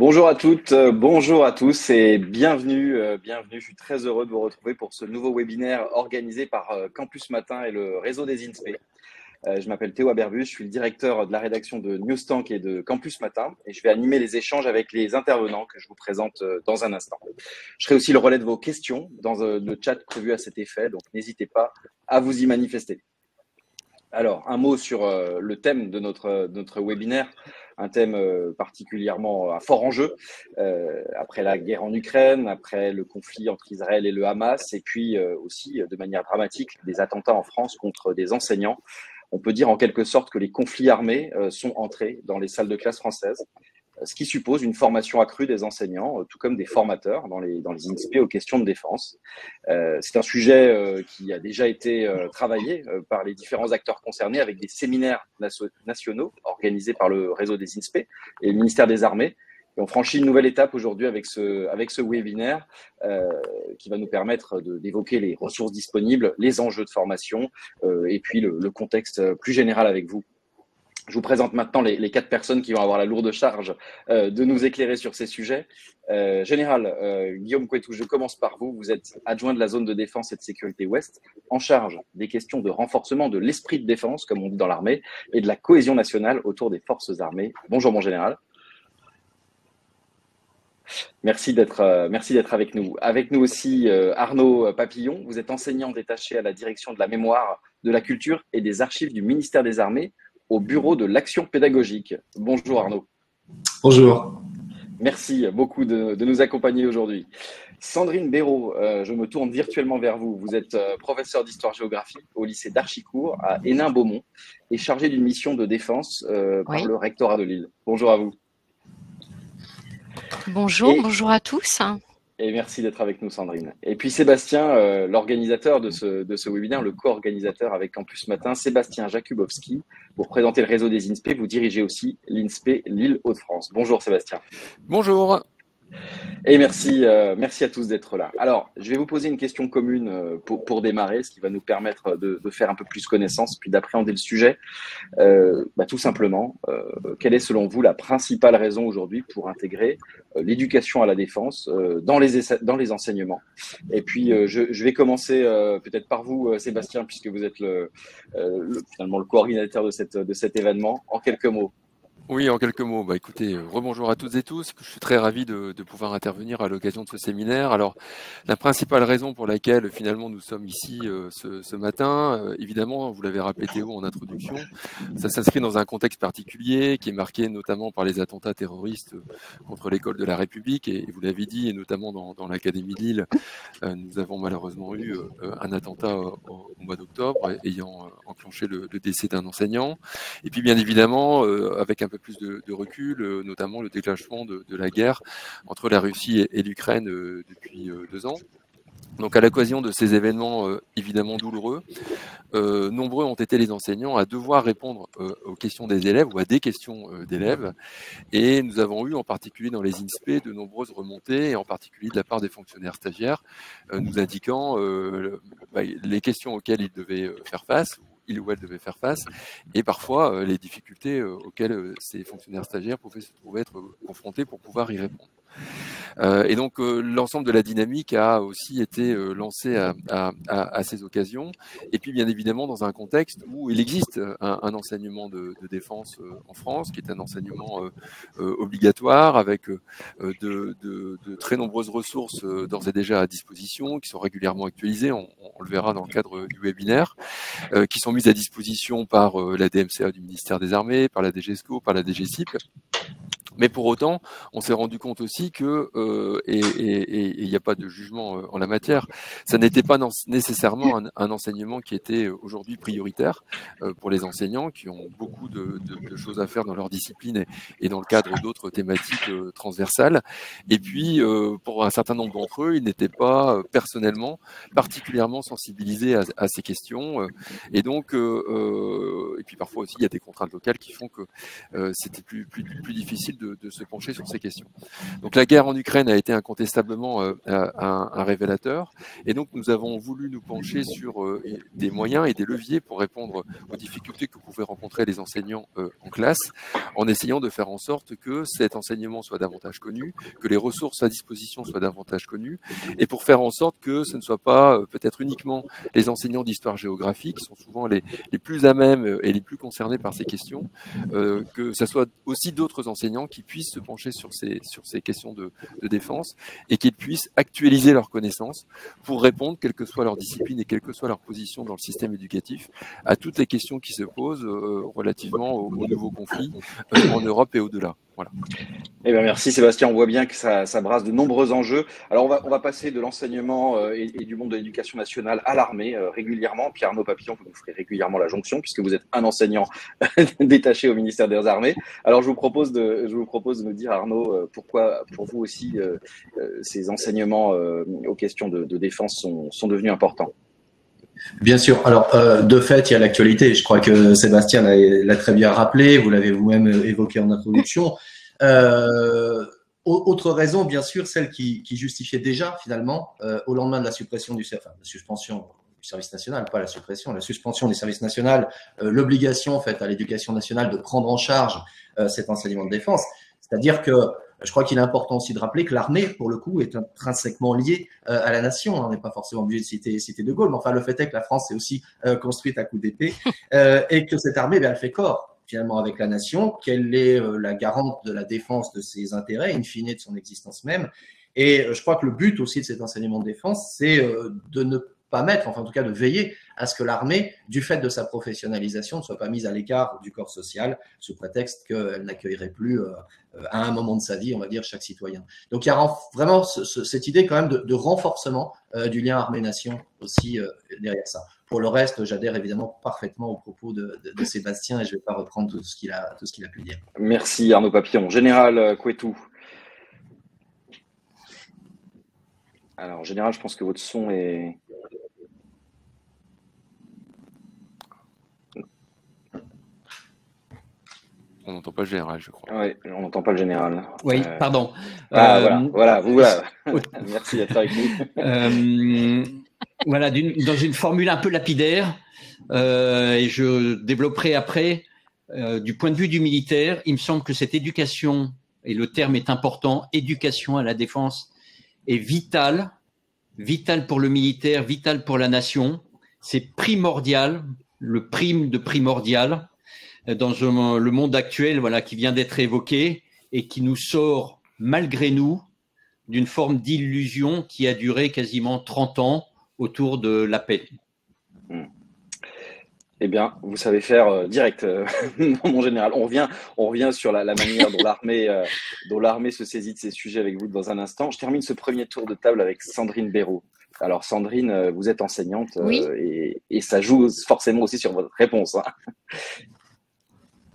Bonjour à toutes, bonjour à tous et bienvenue, bienvenue. Je suis très heureux de vous retrouver pour ce nouveau webinaire organisé par Campus Matin et le réseau des INSPE. Je m'appelle Théo Aberbus, je suis le directeur de la rédaction de Newstank et de Campus Matin et je vais animer les échanges avec les intervenants que je vous présente dans un instant. Je serai aussi le relais de vos questions dans le chat prévu à cet effet, donc n'hésitez pas à vous y manifester. Alors, un mot sur le thème de notre webinaire, un thème particulièrement à fort enjeu, après la guerre en Ukraine, après le conflit entre Israël et le Hamas, et puis aussi, de manière dramatique, des attentats en France contre des enseignants. On peut dire en quelque sorte que les conflits armés sont entrés dans les salles de classe françaises, ce qui suppose une formation accrue des enseignants, tout comme des formateurs dans les INSPE aux questions de défense. C'est un sujet qui a déjà été travaillé par les différents acteurs concernés avec des séminaires nationaux organisés par le réseau des INSPE et le ministère des Armées. Et on franchit une nouvelle étape aujourd'hui avec ce webinaire qui va nous permettre d'évoquer les ressources disponibles, les enjeux de formation et puis le contexte plus général avec vous. Je vous présente maintenant les 4 personnes qui vont avoir la lourde charge de nous éclairer sur ces sujets. Général, Guillaume Couetou, je commence par vous. Vous êtes adjoint de la zone de défense et de sécurité ouest, en charge des questions de renforcement de l'esprit de défense, comme on dit dans l'armée, et de la cohésion nationale autour des forces armées. Bonjour mon général. Merci d'être avec nous. Avec nous aussi Arnaud Papillon. Vous êtes enseignant détaché à la direction de la mémoire, de la culture et des archives du ministère des Armées au bureau de l'action pédagogique. Bonjour Arnaud. Bonjour. Merci beaucoup de nous accompagner aujourd'hui. Sandrine Béraud, je me tourne virtuellement vers vous. Vous êtes professeure d'histoire-géographie au lycée d'Archicourt à Hénin-Beaumont et chargée d'une mission de défense par le rectorat de Lille. Bonjour à vous. Bonjour, bonjour à tous. Et merci d'être avec nous, Sandrine. Et puis Sébastien, l'organisateur de ce webinaire, le co-organisateur avec Campus Matin, Sébastien Jakubowski, pour présenter le réseau des INSPE. Vous dirigez aussi l'INSPE Lille Hauts-de-France. Bonjour Sébastien. Bonjour. Et merci à tous d'être là. Alors, je vais vous poser une question commune pour démarrer, ce qui va nous permettre de faire un peu plus connaissance, puis d'appréhender le sujet. Tout simplement, quelle est selon vous la principale raison aujourd'hui pour intégrer l'éducation à la défense dans les enseignements? Et puis, je vais commencer peut-être par vous, Sébastien, puisque vous êtes finalement le coordinateur de cet événement. En quelques mots. Oui, en quelques mots. Écoutez, rebonjour à toutes et tous. Je suis très ravi de pouvoir intervenir à l'occasion de ce séminaire. Alors, la principale raison pour laquelle finalement nous sommes ici ce matin, évidemment, vous l'avez rappelé Théo en introduction, ça s'inscrit dans un contexte particulier qui est marqué notamment par les attentats terroristes contre l'école de la République. Et vous l'avez dit, et notamment dans l'Académie de Lille, nous avons malheureusement eu un attentat au mois d'octobre ayant enclenché le décès d'un enseignant. Et puis, bien évidemment, avec un peu plus de recul, notamment le déclenchement de la guerre entre la Russie et l'Ukraine depuis 2 ans. Donc à l'occasion de ces événements évidemment douloureux, nombreux ont été les enseignants à devoir répondre aux questions des élèves ou à des questions d'élèves. Et nous avons eu en particulier dans les INSPE de nombreuses remontées, et en particulier de la part des fonctionnaires stagiaires, nous indiquant les questions auxquelles ils devaient faire face, il ou elle devait faire face, et parfois les difficultés auxquelles ces fonctionnaires stagiaires pouvaient se trouver être confrontés pour pouvoir y répondre. Et donc l'ensemble de la dynamique a aussi été lancé à ces occasions, et puis bien évidemment dans un contexte où il existe un enseignement de défense en France, qui est un enseignement obligatoire, avec de très nombreuses ressources d'ores et déjà à disposition, qui sont régulièrement actualisées, on le verra dans le cadre du webinaire, qui sont mises à disposition par la DMCA du ministère des Armées, par la DGESCO, par la DGCIP. Mais pour autant, on s'est rendu compte aussi que, et il n'y a pas de jugement en la matière, ça n'était pas nécessairement un enseignement qui était aujourd'hui prioritaire pour les enseignants qui ont beaucoup de choses à faire dans leur discipline et dans le cadre d'autres thématiques transversales. Et puis, pour un certain nombre d'entre eux, ils n'étaient pas personnellement particulièrement sensibilisés à ces questions. Et donc, et puis parfois aussi, il y a des contraintes locales qui font que c'était plus difficile de se pencher sur ces questions. Donc la guerre en Ukraine a été incontestablement un révélateur, et donc nous avons voulu nous pencher sur des moyens et des leviers pour répondre aux difficultés que pouvaient rencontrer les enseignants en classe, en essayant de faire en sorte que cet enseignement soit davantage connu, que les ressources à disposition soient davantage connues, et pour faire en sorte que ce ne soit pas peut-être uniquement les enseignants d'histoire-géographie qui sont souvent les plus à même et les plus concernés par ces questions, que ce soit aussi d'autres enseignants qui puissent se pencher sur ces questions de défense et qu'ils puissent actualiser leurs connaissances pour répondre, quelle que soit leur discipline et quelle que soit leur position dans le système éducatif, à toutes les questions qui se posent relativement aux nouveaux conflits en Europe et au-delà. Voilà. Eh bien, merci Sébastien, on voit bien que ça brasse de nombreux enjeux. Alors on va passer de l'enseignement et du monde de l'éducation nationale à l'armée régulièrement. Puis Arnaud Papillon, vous nous ferez régulièrement la jonction puisque vous êtes un enseignant détaché au ministère des Armées. Alors je vous propose de nous dire, Arnaud, pourquoi pour vous aussi ces enseignements aux questions de défense sont devenus importants. Bien sûr. Alors, de fait, il y a l'actualité. Je crois que Sébastien l'a très bien rappelé. Vous l'avez vous-même évoqué en introduction. Autre raison, bien sûr, celle qui justifiait déjà, finalement, au lendemain de la suspension du service national, pas la suppression, la suspension du service national, l'obligation faite à l'éducation nationale de prendre en charge cet enseignement de défense. C'est-à-dire que je crois qu'il est important aussi de rappeler que l'armée, pour le coup, est intrinsèquement liée à la nation. On n'est pas forcément obligé de citer De Gaulle, mais enfin, le fait est que la France est aussi construite à coups d'épée et que cette armée, elle fait corps finalement avec la nation, qu'elle est la garante de la défense de ses intérêts, in fine de son existence même. Et je crois que le but aussi de cet enseignement de défense, c'est de ne pas mettre, enfin en tout cas de veiller à ce que l'armée, du fait de sa professionnalisation, ne soit pas mise à l'écart du corps social sous prétexte qu'elle n'accueillerait plus à un moment de sa vie, on va dire, chaque citoyen. Donc il y a vraiment cette idée quand même de renforcement du lien armée-nation aussi derrière ça. Pour le reste, j'adhère évidemment parfaitement aux propos de Sébastien et je ne vais pas reprendre tout ce qu'il a pu dire. Merci Arnaud Papillon. Général Couetou. Alors, Général, je pense que votre son est… On n'entend pas le général, je crois. Oui, on n'entend pas le général. Oui, pardon. Voilà. Merci d'être avec nous. Voilà, dans une formule un peu lapidaire, et je développerai après, du point de vue du militaire, il me semble que cette éducation, et le terme est important, éducation à la défense, est vitale pour le militaire, vitale pour la nation. C'est primordial, le prime de primordial, dans le monde actuel, voilà, qui vient d'être évoqué et qui nous sort, malgré nous, d'une forme d'illusion qui a duré quasiment 30 ans autour de la paix. Eh bien, vous savez faire direct, mon général. On revient sur la manière dont l'armée se saisit de ces sujets avec vous dans un instant. Je termine ce premier tour de table avec Sandrine Béraud. Alors, Sandrine, vous êtes enseignante oui. Et ça joue forcément aussi sur votre réponse. Hein.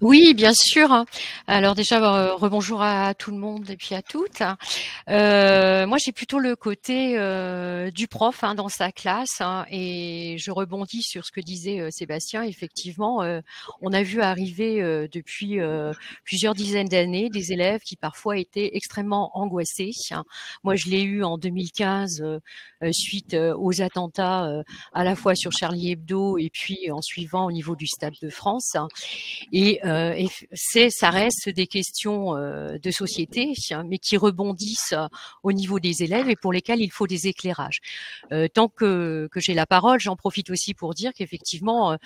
Oui, bien sûr. Alors déjà, rebonjour à tout le monde et puis à toutes. Moi, j'ai plutôt le côté du prof dans sa classe et je rebondis sur ce que disait Sébastien. Effectivement, on a vu arriver depuis plusieurs dizaines d'années des élèves qui parfois étaient extrêmement angoissés. Moi, je l'ai eu en 2015 suite aux attentats à la fois sur Charlie Hebdo et puis en suivant au niveau du Stade de France. Et ça reste des questions de société, mais qui rebondissent au niveau des élèves et pour lesquelles il faut des éclairages. Tant que j'ai la parole, j'en profite aussi pour dire qu'effectivement,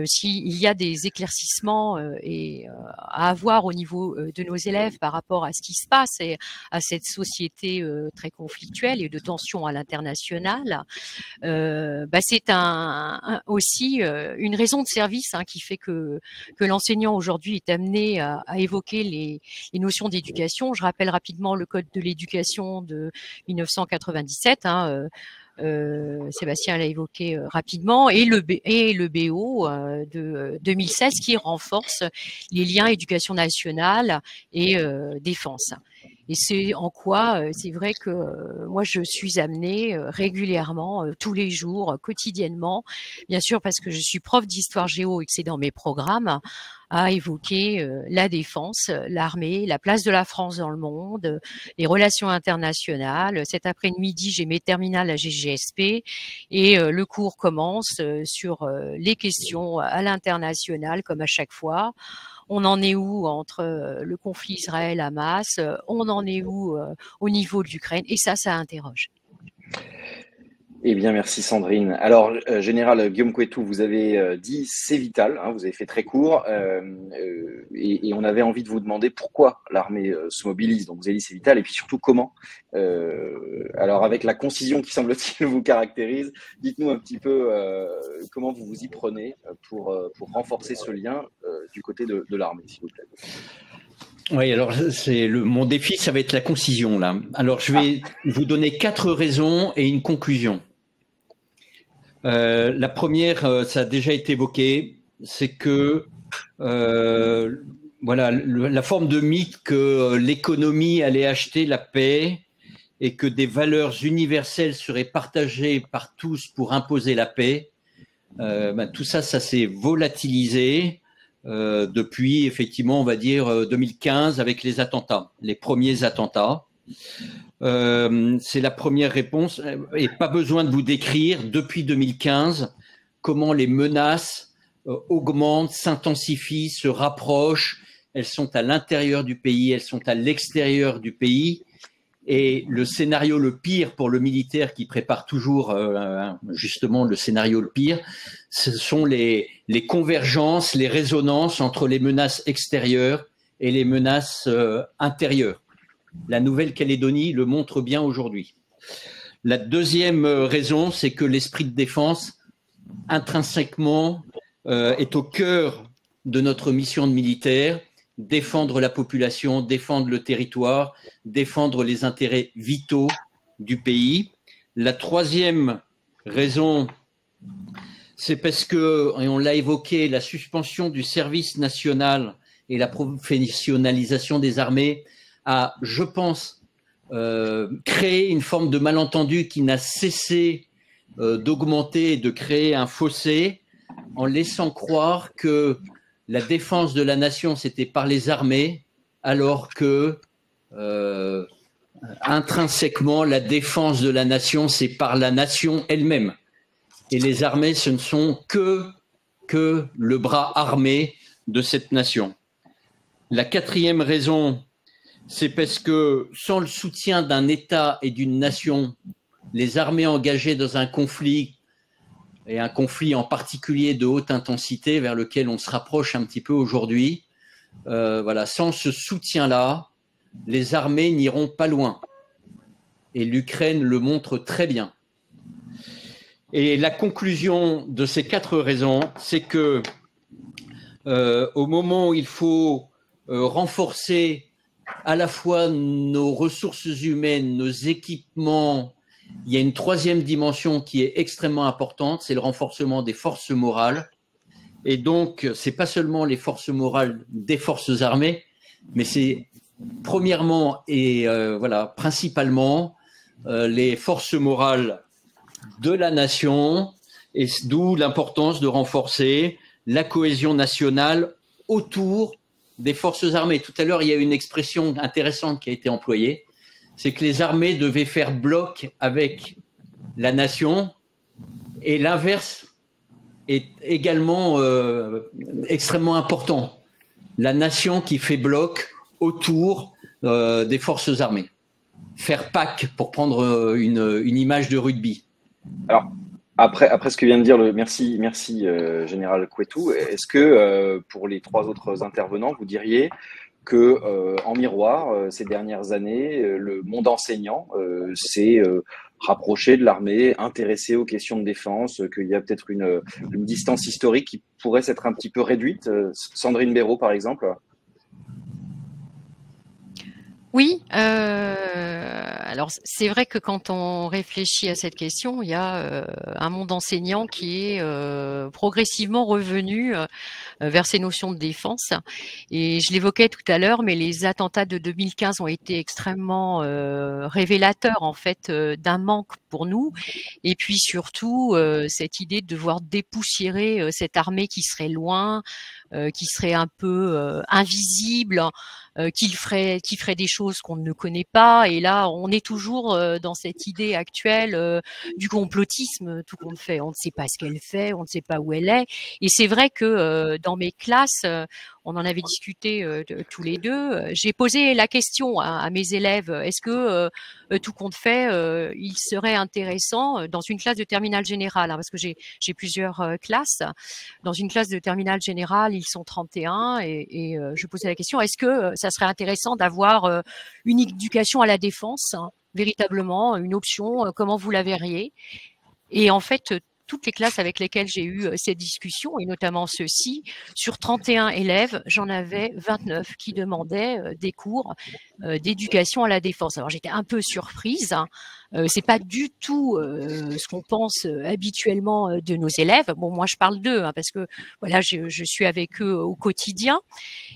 s'il y a des éclaircissements à avoir au niveau de nos élèves par rapport à ce qui se passe et à cette société très conflictuelle et de tension à l'international, c'est aussi une raison de service qui fait que l'enseignant aujourd'hui est amené à évoquer les notions d'éducation. Je rappelle rapidement le Code de l'éducation de 1997. Sébastien l'a évoqué rapidement, et le BO de 2016 qui renforce les liens éducation nationale et défense. Et c'est en quoi, c'est vrai que moi, je suis amenée régulièrement, tous les jours, quotidiennement, bien sûr parce que je suis prof d'histoire géo et que c'est dans mes programmes, à évoquer la défense, l'armée, la place de la France dans le monde, les relations internationales. Cet après-midi, j'ai mes terminales à GGSP et le cours commence sur les questions à l'international, comme à chaque fois. On en est où entre le conflit Israël-Hamas? On en est où au niveau de l'Ukraine? Et ça interroge. Eh bien, merci Sandrine. Alors, Général Guillaume Couetou, vous avez dit c'est vital, hein, vous avez fait très court, et on avait envie de vous demander pourquoi l'armée se mobilise. Donc, vous avez dit c'est vital, et puis surtout comment. Alors, avec la concision qui semble-t-il vous caractérise, dites-nous un petit peu comment vous vous y prenez pour renforcer ce lien du côté de l'armée, s'il vous plaît. Oui, alors mon défi, ça va être la concision là. Alors, je vais vous donner 4 raisons et une conclusion. La première, ça a déjà été évoqué, c'est que voilà, la forme de mythe que l'économie allait acheter la paix et que des valeurs universelles seraient partagées par tous pour imposer la paix, tout ça, ça s'est volatilisé depuis, effectivement, on va dire 2015 avec les attentats, les premiers attentats. C'est la première réponse et pas besoin de vous décrire depuis 2015 comment les menaces augmentent, s'intensifient, se rapprochent. Elles sont à l'intérieur du pays, elles sont à l'extérieur du pays. Et le scénario le pire pour le militaire qui prépare toujours justement le scénario le pire, ce sont les convergences, les résonances entre les menaces extérieures et les menaces intérieures. La Nouvelle-Calédonie le montre bien aujourd'hui. La deuxième raison, c'est que l'esprit de défense, intrinsèquement, est au cœur de notre mission de militaire, défendre la population, défendre le territoire, défendre les intérêts vitaux du pays. La troisième raison, c'est parce que, et on l'a évoqué, la suspension du service national et la professionnalisation des armées a, je pense, créé une forme de malentendu qui n'a cessé d'augmenter et de créer un fossé en laissant croire que la défense de la nation, c'était par les armées, alors que intrinsèquement, la défense de la nation, c'est par la nation elle-même. Et les armées, ce ne sont que le bras armé de cette nation. La quatrième raison, c'est parce que sans le soutien d'un État et d'une nation, les armées engagées dans un conflit, et un conflit en particulier de haute intensité vers lequel on se rapproche un petit peu aujourd'hui, voilà, sans ce soutien-là, les armées n'iront pas loin. Et l'Ukraine le montre très bien. Et la conclusion de ces 4 raisons, c'est que au moment où il faut renforcer à la fois nos ressources humaines, nos équipements, il y a une troisième dimension qui est extrêmement importante, c'est le renforcement des forces morales. Et donc, c'est pas seulement les forces morales des forces armées, mais c'est premièrement et voilà, principalement les forces morales de la nation, et d'où l'importance de renforcer la cohésion nationale autour des forces armées. Tout à l'heure, il y a une expression intéressante qui a été employée, c'est que les armées devaient faire bloc avec la nation, et l'inverse est également extrêmement important. La nation qui fait bloc autour des forces armées. Faire pack, pour prendre une image de rugby. Alors, après ce que vient de dire merci Général Couetou, est-ce que pour les 3 autres intervenants, vous diriez que en miroir, ces dernières années, le monde enseignant s'est rapproché de l'armée, intéressé aux questions de défense, qu'il y a peut-être une distance historique qui pourrait s'être un petit peu réduite? Sandrine Béraud, par exemple. Oui, Alors, c'est vrai que quand on réfléchit à cette question, il y a un monde enseignant qui est progressivement revenu vers ces notions de défense. Et je l'évoquais tout à l'heure, mais les attentats de 2015 ont été extrêmement révélateurs en fait d'un manque pour nous. Et puis surtout cette idée de devoir dépoussiérer cette armée qui serait loin, qui serait un peu invisible, qui ferait des choses qu'on ne connaît pas. Et là, on est toujours dans cette idée actuelle du complotisme, tout compte fait. On ne sait pas ce qu'elle fait, on ne sait pas où elle est. Et c'est vrai que dans mes classes, on en avait discuté tous les deux. J'ai posé la question à mes élèves, est-ce que tout compte fait, il serait intéressant dans une classe de terminale générale, hein, parce que j'ai plusieurs classes. Dans une classe de terminale générale, ils sont 31 et je posais la question, est-ce que ça serait intéressant d'avoir une éducation à la défense, hein, véritablement, une option, comment vous la verriez? Et en fait, toutes les classes avec lesquelles j'ai eu cette discussion, et notamment ceux-ci, sur 31 élèves, j'en avais 29 qui demandaient des cours d'éducation à la défense. Alors j'étais un peu surprise, hein. C'est pas du tout ce qu'on pense habituellement de nos élèves. Bon, moi je parle d'eux, hein, parce que voilà, je suis avec eux au quotidien.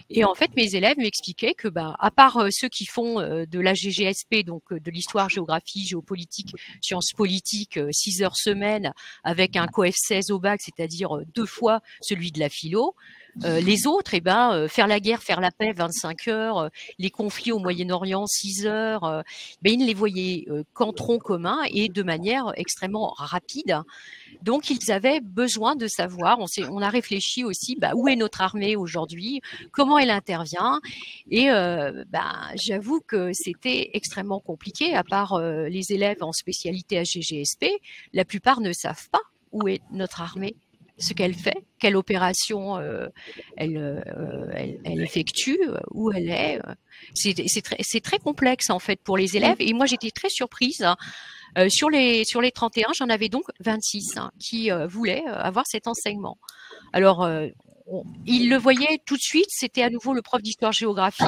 Et en fait, mes élèves m'expliquaient que, à part ceux qui font de la GGSP, donc de l'histoire, géographie, géopolitique, sciences politiques, 6 heures semaine, avec un coef 16 au bac, c'est-à-dire 2 fois celui de la philo, les autres, faire la guerre, faire la paix, 25 heures, les conflits au Moyen-Orient, 6 heures, ils ne les voyaient qu'en tronc commun et de manière extrêmement rapide. Donc, ils avaient besoin de savoir, on a réfléchi aussi, où est notre armée aujourd'hui, comment elle intervient. Et j'avoue que c'était extrêmement compliqué, à part les élèves en spécialité HGGSP, la plupart ne savent pas où est notre armée, ce qu'elle fait, quelle opération elle effectue, où elle est. C'est très complexe en fait pour les élèves. Et moi, j'étais très surprise. Sur les 31, j'en avais donc 26 qui voulaient avoir cet enseignement. Alors, ils le voyaient tout de suite, c'était à nouveau le prof d'histoire-géographie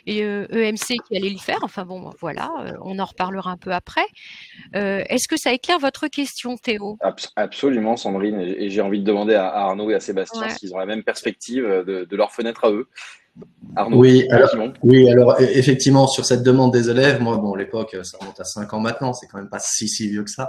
et EMC qui allait le faire. Enfin bon, voilà, on en reparlera un peu après. Est-ce que ça éclaire votre question, Théo? Absolument, Sandrine. Et j'ai envie de demander à Arnaud et à Sébastien s'ils ont la même perspective de leur fenêtre à eux. Arnaud, oui, alors effectivement, sur cette demande des élèves, moi, bon, l'époque, ça remonte à 5 ans maintenant, c'est quand même pas si vieux que ça.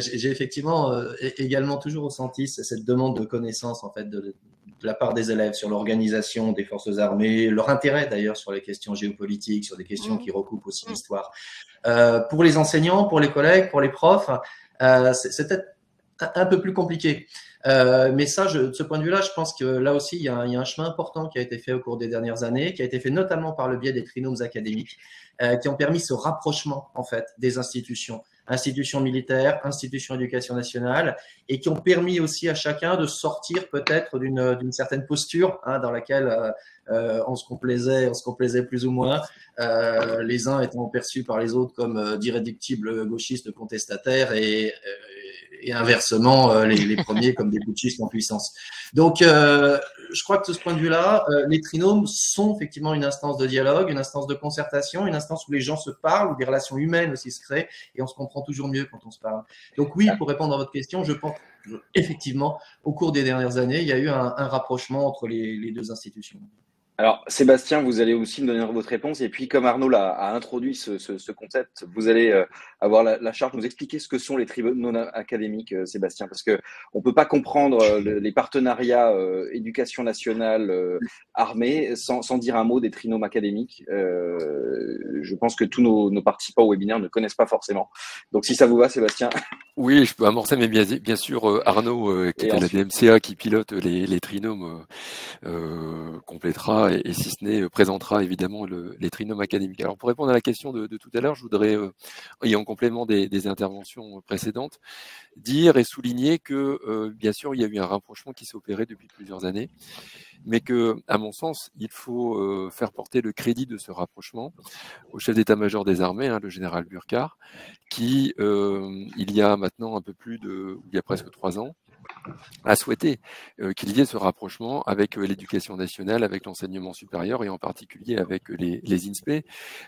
J'ai effectivement également toujours ressenti cette demande de connaissance, en fait, de la part des élèves sur l'organisation des forces armées, leur intérêt d'ailleurs sur les questions géopolitiques, sur des questions qui recoupent aussi l'histoire. Pour les enseignants, pour les collègues, pour les profs, c'est peut-être un peu plus compliqué. Mais ça, de ce point de vue-là, je pense que là aussi, il y a un chemin important qui a été fait au cours des dernières années, qui a été fait notamment par le biais des trinômes académiques, qui ont permis ce rapprochement en fait des institutions militaires, institutions éducation nationale, et qui ont permis aussi à chacun de sortir peut-être d'une certaine posture dans laquelle on se complaisait plus ou moins, les uns étant perçus par les autres comme d'irréductibles gauchistes contestataires et inversement les premiers comme des putschistes en puissance. Donc, je crois que de ce point de vue-là, les trinômes sont effectivement une instance de dialogue, une instance de concertation, une instance où les gens se parlent, où des relations humaines aussi se créent et on se comprend toujours mieux quand on se parle. Donc oui, pour répondre à votre question, je pense effectivement, au cours des dernières années, il y a eu un rapprochement entre les deux institutions. Alors, Sébastien, vous allez aussi me donner votre réponse. Et puis, comme Arnaud a introduit ce concept, vous allez avoir la charge de nous expliquer ce que sont les tribunaux académiques, Sébastien, parce que on peut pas comprendre les partenariats éducation nationale, armée, sans dire un mot des trinômes académiques. Je pense que tous nos participants au webinaire ne connaissent pas forcément. Donc, si ça vous va, Sébastien. Oui, je peux amorcer, mais bien sûr, Arnaud, qui est à la DMCA, qui pilote les trinômes, complétera et si ce n'est, présentera évidemment les trinômes académiques. Alors, pour répondre à la question de tout à l'heure, je voudrais, et en complément des interventions précédentes, dire et souligner que, bien sûr, il y a eu un rapprochement qui s'est opéré depuis plusieurs années, mais que, à mon sens, il faut faire porter le crédit de ce rapprochement au chef d'état-major des armées, le général Burkhardt, qui, il y a maintenant il y a presque 3 ans, a souhaité qu'il y ait ce rapprochement avec l'éducation nationale, avec l'enseignement supérieur et en particulier avec les INSPE.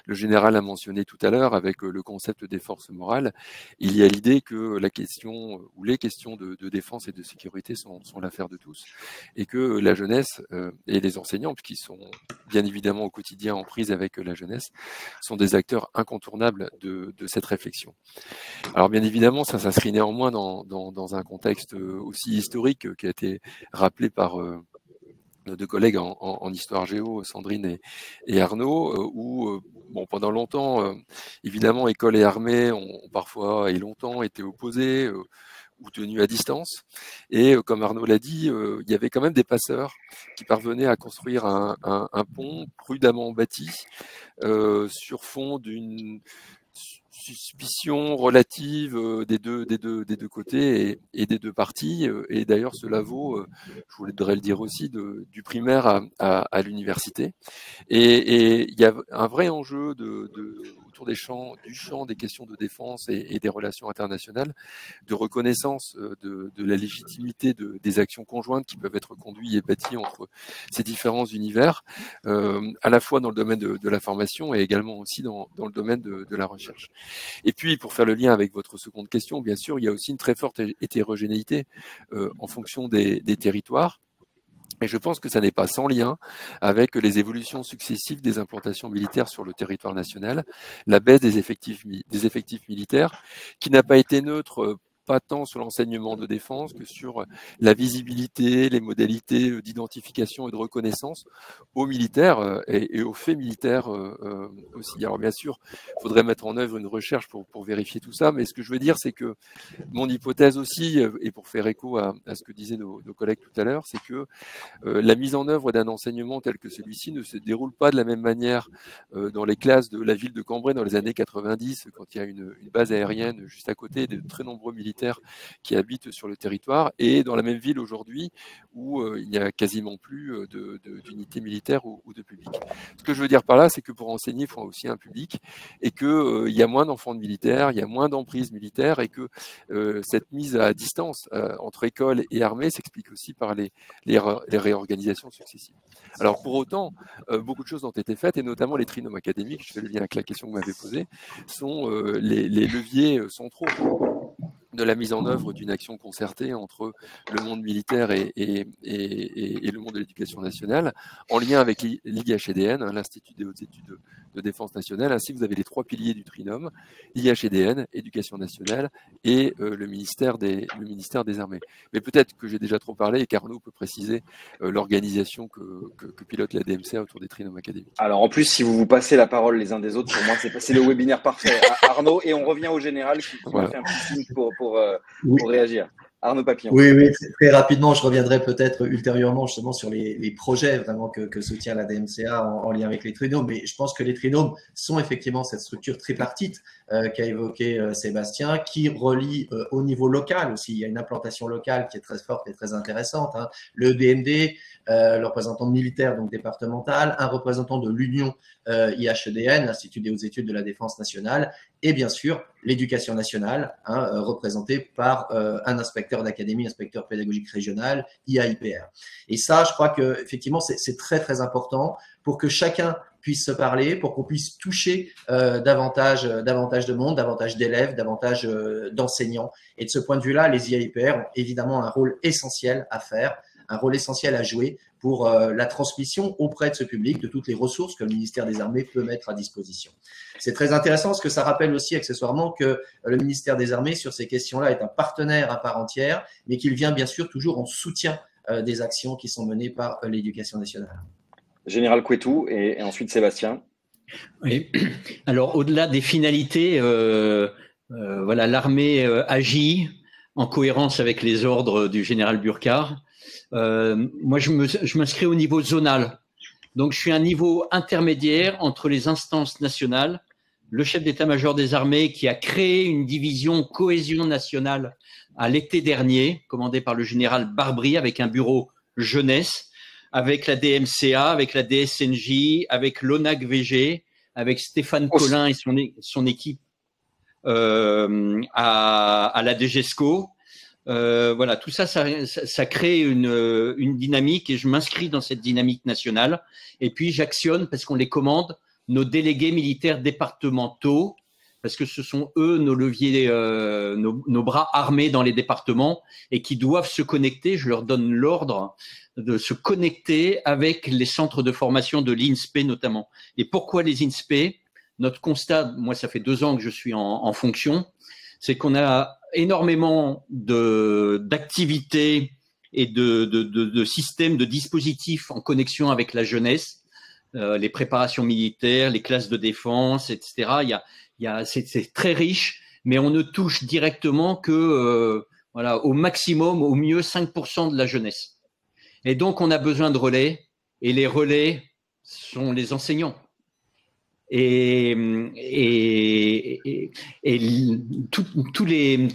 Le général a mentionné tout à l'heure avec le concept des forces morales, il y a l'idée que la question ou les questions de défense et de sécurité sont l'affaire de tous et que la jeunesse et les enseignants, qui sont bien évidemment au quotidien en prise avec la jeunesse, sont des acteurs incontournables de cette réflexion. Alors bien évidemment, ça s'inscrit néanmoins dans un contexte aussi historique qui a été rappelé par nos deux collègues en histoire géo, Sandrine et Arnaud, où bon, pendant longtemps, évidemment, école et armée ont parfois et longtemps été opposés ou tenus à distance. Et comme Arnaud l'a dit, il y avait quand même des passeurs qui parvenaient à construire un pont prudemment bâti sur fond d'une suspicion relative des deux côtés et des deux parties. Et d'ailleurs, cela vaut, je voudrais le dire aussi, du primaire à l'université. Et il y a un vrai enjeu autour du champ des questions de défense et des relations internationales, de reconnaissance de la légitimité des actions conjointes qui peuvent être conduites et bâties entre ces différents univers, à la fois dans le domaine de la formation et également aussi dans le domaine de la recherche. Et puis, pour faire le lien avec votre seconde question, bien sûr, il y a aussi une très forte hétérogénéité en fonction des territoires. Et je pense que ça n'est pas sans lien avec les évolutions successives des implantations militaires sur le territoire national, la baisse des effectifs militaires, qui n'a pas été neutre, pas tant sur l'enseignement de défense que sur la visibilité, les modalités d'identification et de reconnaissance aux militaires et aux faits militaires aussi. Alors bien sûr, il faudrait mettre en œuvre une recherche pour vérifier tout ça, mais ce que je veux dire, c'est que mon hypothèse aussi, et pour faire écho à ce que disaient nos collègues tout à l'heure, c'est que la mise en œuvre d'un enseignement tel que celui-ci ne se déroule pas de la même manière dans les classes de la ville de Cambrai dans les années 90, quand il y a une base aérienne juste à côté, de très nombreux militaires qui habitent sur le territoire, et dans la même ville aujourd'hui où il n'y a quasiment plus d'unités militaires ou de public. Ce que je veux dire par là, c'est que pour enseigner, il faut aussi un public, et qu'il y a moins d'enfants de militaires, il y a moins d'emprises militaires, et que cette mise à distance entre école et armée s'explique aussi par les réorganisations successives. Alors pour autant, beaucoup de choses ont été faites, et notamment les trinômes académiques, je fais le lien avec la question que vous m'avez posée, sont les leviers centraux de la mise en œuvre d'une action concertée entre le monde militaire et le monde de l'éducation nationale, en lien avec l'IHEDN, l'Institut des hautes études de défense nationale. Ainsi, vous avez les trois piliers du trinôme, l'IHEDN, éducation nationale, et le ministère des Armées. Mais peut-être que j'ai déjà trop parlé et qu'Arnaud peut préciser l'organisation que pilote la DMCA autour des trinômes académiques. Alors en plus, si vous vous passez la parole les uns des autres, pour moi, c'est le webinaire parfait. Arnaud, et on revient au général qui m'a fait un petit signe pour réagir. Arnaud Papillon. Oui, très rapidement, je reviendrai peut-être ultérieurement justement sur les projets vraiment que soutient la DMCA en lien avec les trinômes. Mais je pense que les trinômes sont effectivement cette structure tripartite qu'a évoqué Sébastien, qui relie au niveau local aussi. Il y a une implantation locale qui est très forte et très intéressante. Le DND, le représentant militaire donc départemental, un représentant de l'Union IHEDN, l'Institut des hautes études de la défense nationale, et bien sûr l'éducation nationale, représentée par un inspecteur d'académie, inspecteur pédagogique régional, IAIPR. Et ça, je crois que effectivement, c'est très très important pour que chacun puisse se parler, pour qu'on puisse toucher davantage de monde, davantage d'élèves, davantage d'enseignants. Et de ce point de vue-là, les IAIPR ont évidemment un rôle essentiel à faire, un rôle essentiel à jouer pour la transmission auprès de ce public de toutes les ressources que le ministère des Armées peut mettre à disposition. C'est très intéressant parce que ça rappelle aussi accessoirement que le ministère des Armées, sur ces questions-là, est un partenaire à part entière, mais qu'il vient bien sûr toujours en soutien des actions qui sont menées par l'éducation nationale. Général Couetou et ensuite Sébastien. Oui. Alors, au-delà des finalités, voilà, l'armée agit en cohérence avec les ordres du général Burkhardt. Moi, je m'inscris au niveau zonal. Donc, je suis à un niveau intermédiaire entre les instances nationales, le chef d'état-major des armées qui a créé une division cohésion nationale à l'été dernier, commandée par le général Barbry avec un bureau jeunesse, avec la DMCA, avec la DSNJ, avec l'ONAC-VG, avec Stéphane Collin et son équipe à la DGESCO. Voilà, tout ça, ça crée une dynamique et je m'inscris dans cette dynamique nationale. Et puis j'actionne, parce qu'on les commande, nos délégués militaires départementaux, parce que ce sont eux nos leviers, nos bras armés dans les départements et qui doivent se connecter. Je leur donne l'ordre de se connecter avec les centres de formation de l'INSPE notamment. Et pourquoi les INSPE? Notre constat, moi ça fait 2 ans que je suis en fonction, c'est qu'on a énormément d'activités et de systèmes, de dispositifs en connexion avec la jeunesse, les préparations militaires, les classes de défense, etc. C'est très riche, mais on ne touche directement que voilà, au maximum, au mieux 5% de la jeunesse. Et donc, on a besoin de relais, et les relais sont les enseignants. Et tous les,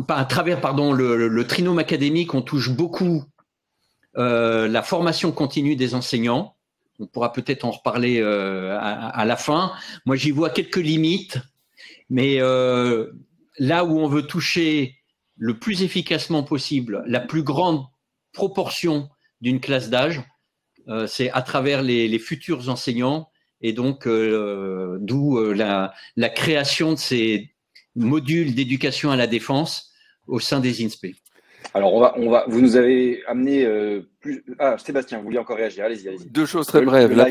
à travers le trinôme académique, on touche beaucoup la formation continue des enseignants. On pourra peut-être en reparler à la fin. Moi, j'y vois quelques limites, mais là où on veut toucher le plus efficacement possible la plus grande proportion d'une classe d'âge, c'est à travers les futurs enseignants. Et donc, d'où la création de ces modules d'éducation à la défense au sein des INSPE. Alors, vous nous avez amené plus. Ah, Sébastien, vous vouliez encore réagir? Allez-y, allez-y. 2 choses très brèves. La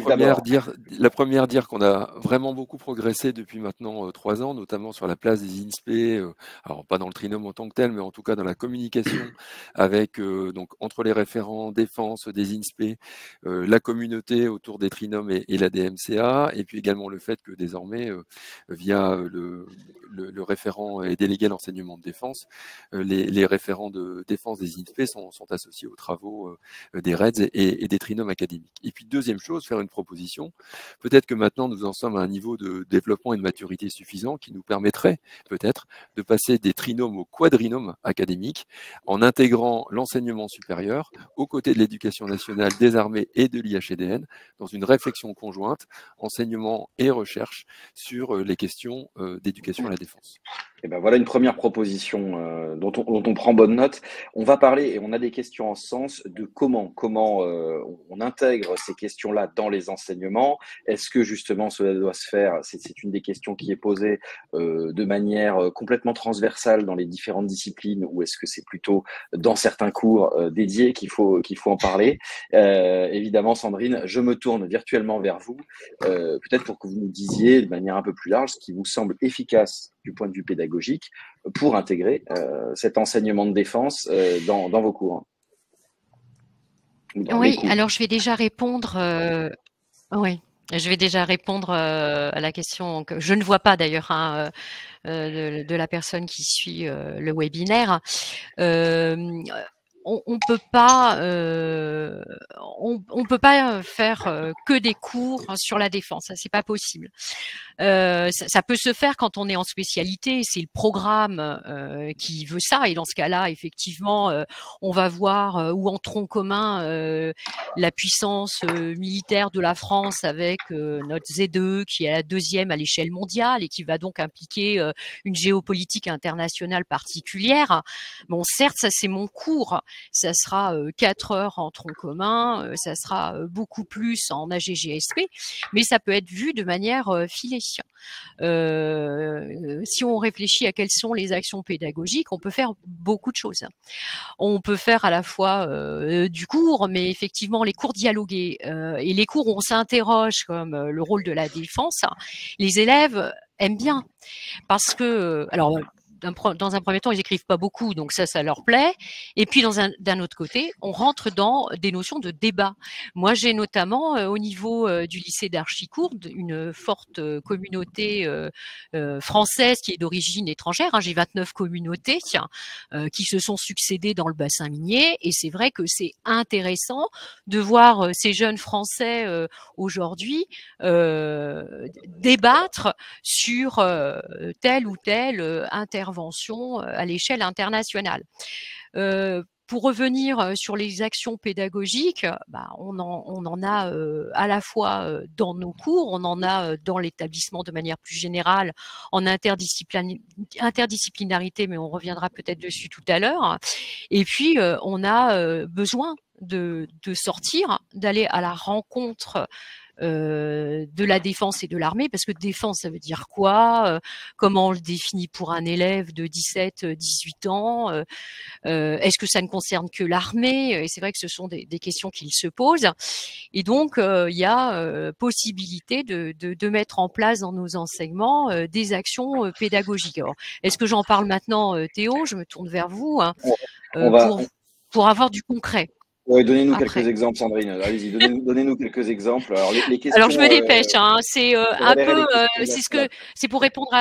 première, dire qu'on a vraiment beaucoup progressé depuis maintenant 3 ans, notamment sur la place des INSPE. Alors, pas dans le trinôme en tant que tel, mais en tout cas dans la communication avec donc entre les référents défense des INSPE, la communauté autour des trinômes et la DMCA, et puis également le fait que désormais, via le référent et délégué à l'enseignement de défense, les référents de défense des INSPE sont associés aux travaux des REDS et des trinômes académiques. Et puis deuxième chose, faire une proposition. Peut-être que maintenant nous en sommes à un niveau de développement et de maturité suffisant qui nous permettrait peut-être de passer des trinômes au quadrinôme académique en intégrant l'enseignement supérieur aux côtés de l'éducation nationale, des armées et de l'IHEDN dans une réflexion conjointe, enseignement et recherche sur les questions d'éducation à la défense. Et ben voilà une première proposition dont on prend bonne note. On va parler, et on a des questions en ce sens, de comment on intègre ces questions-là dans les enseignements. Est-ce que justement cela doit se faire? C'est une des questions qui est posée de manière complètement transversale dans les différentes disciplines, ou est-ce que c'est plutôt dans certains cours dédiés qu'il faut en parler? Évidemment, Sandrine, je me tourne virtuellement vers vous, peut-être pour que vous nous disiez de manière un peu plus large ce qui vous semble efficace du point de vue pédagogique pour intégrer cet enseignement de défense dans vos cours. Oui, alors je vais déjà répondre. Oui, je vais déjà répondre à la question que je ne vois pas d'ailleurs de la personne qui suit le webinaire. On peut pas faire que des cours sur la défense, ça c'est pas possible. Ça peut se faire quand on est en spécialité, c'est le programme qui veut ça, et dans ce cas-là, effectivement, on va voir où en tronc commun la puissance militaire de la France avec notre Z2 qui est la 2e à l'échelle mondiale et qui va donc impliquer une géopolitique internationale particulière. Bon, certes, ça c'est mon cours. Ça sera 4 heures en tronc commun, ça sera beaucoup plus en AGGSP, mais ça peut être vu de manière filée. Si on réfléchit à quelles sont les actions pédagogiques, on peut faire beaucoup de choses. On peut faire à la fois du cours, mais effectivement les cours dialogués et les cours où on s'interroge comme le rôle de la défense, les élèves aiment bien parce que, alors, dans un premier temps, ils écrivent pas beaucoup, donc ça leur plaît. Et puis, d'un autre côté, on rentre dans des notions de débat. Moi, j'ai notamment, au niveau du lycée d'Archicourt, une forte communauté française qui est d'origine étrangère. Hein, j'ai 29 communautés qui se sont succédées dans le bassin minier. Et c'est vrai que c'est intéressant de voir ces jeunes Français aujourd'hui débattre sur telle ou telle intervention à l'échelle internationale. pour revenir sur les actions pédagogiques, on en a à la fois dans nos cours, on en a dans l'établissement de manière plus générale en interdisciplinarité, mais on reviendra peut-être dessus tout à l'heure. Et puis, on a besoin de sortir, d'aller à la rencontre de la défense et de l'armée, parce que défense, ça veut dire quoi, comment on le définit pour un élève de 17-18 ans, est-ce que ça ne concerne que l'armée? Et c'est vrai que ce sont des questions qu'il se posent. Et donc, il y a possibilité de mettre en place dans nos enseignements des actions pédagogiques. Alors, est-ce que j'en parle maintenant, Théo? Je me tourne vers vous, hein, pour avoir du concret. Oui, donnez-nous quelques exemples, Sandrine. Allez-y, donnez-nous quelques exemples. Alors, les questions, alors je me dépêche. Hein. C'est un peu, c'est pour répondre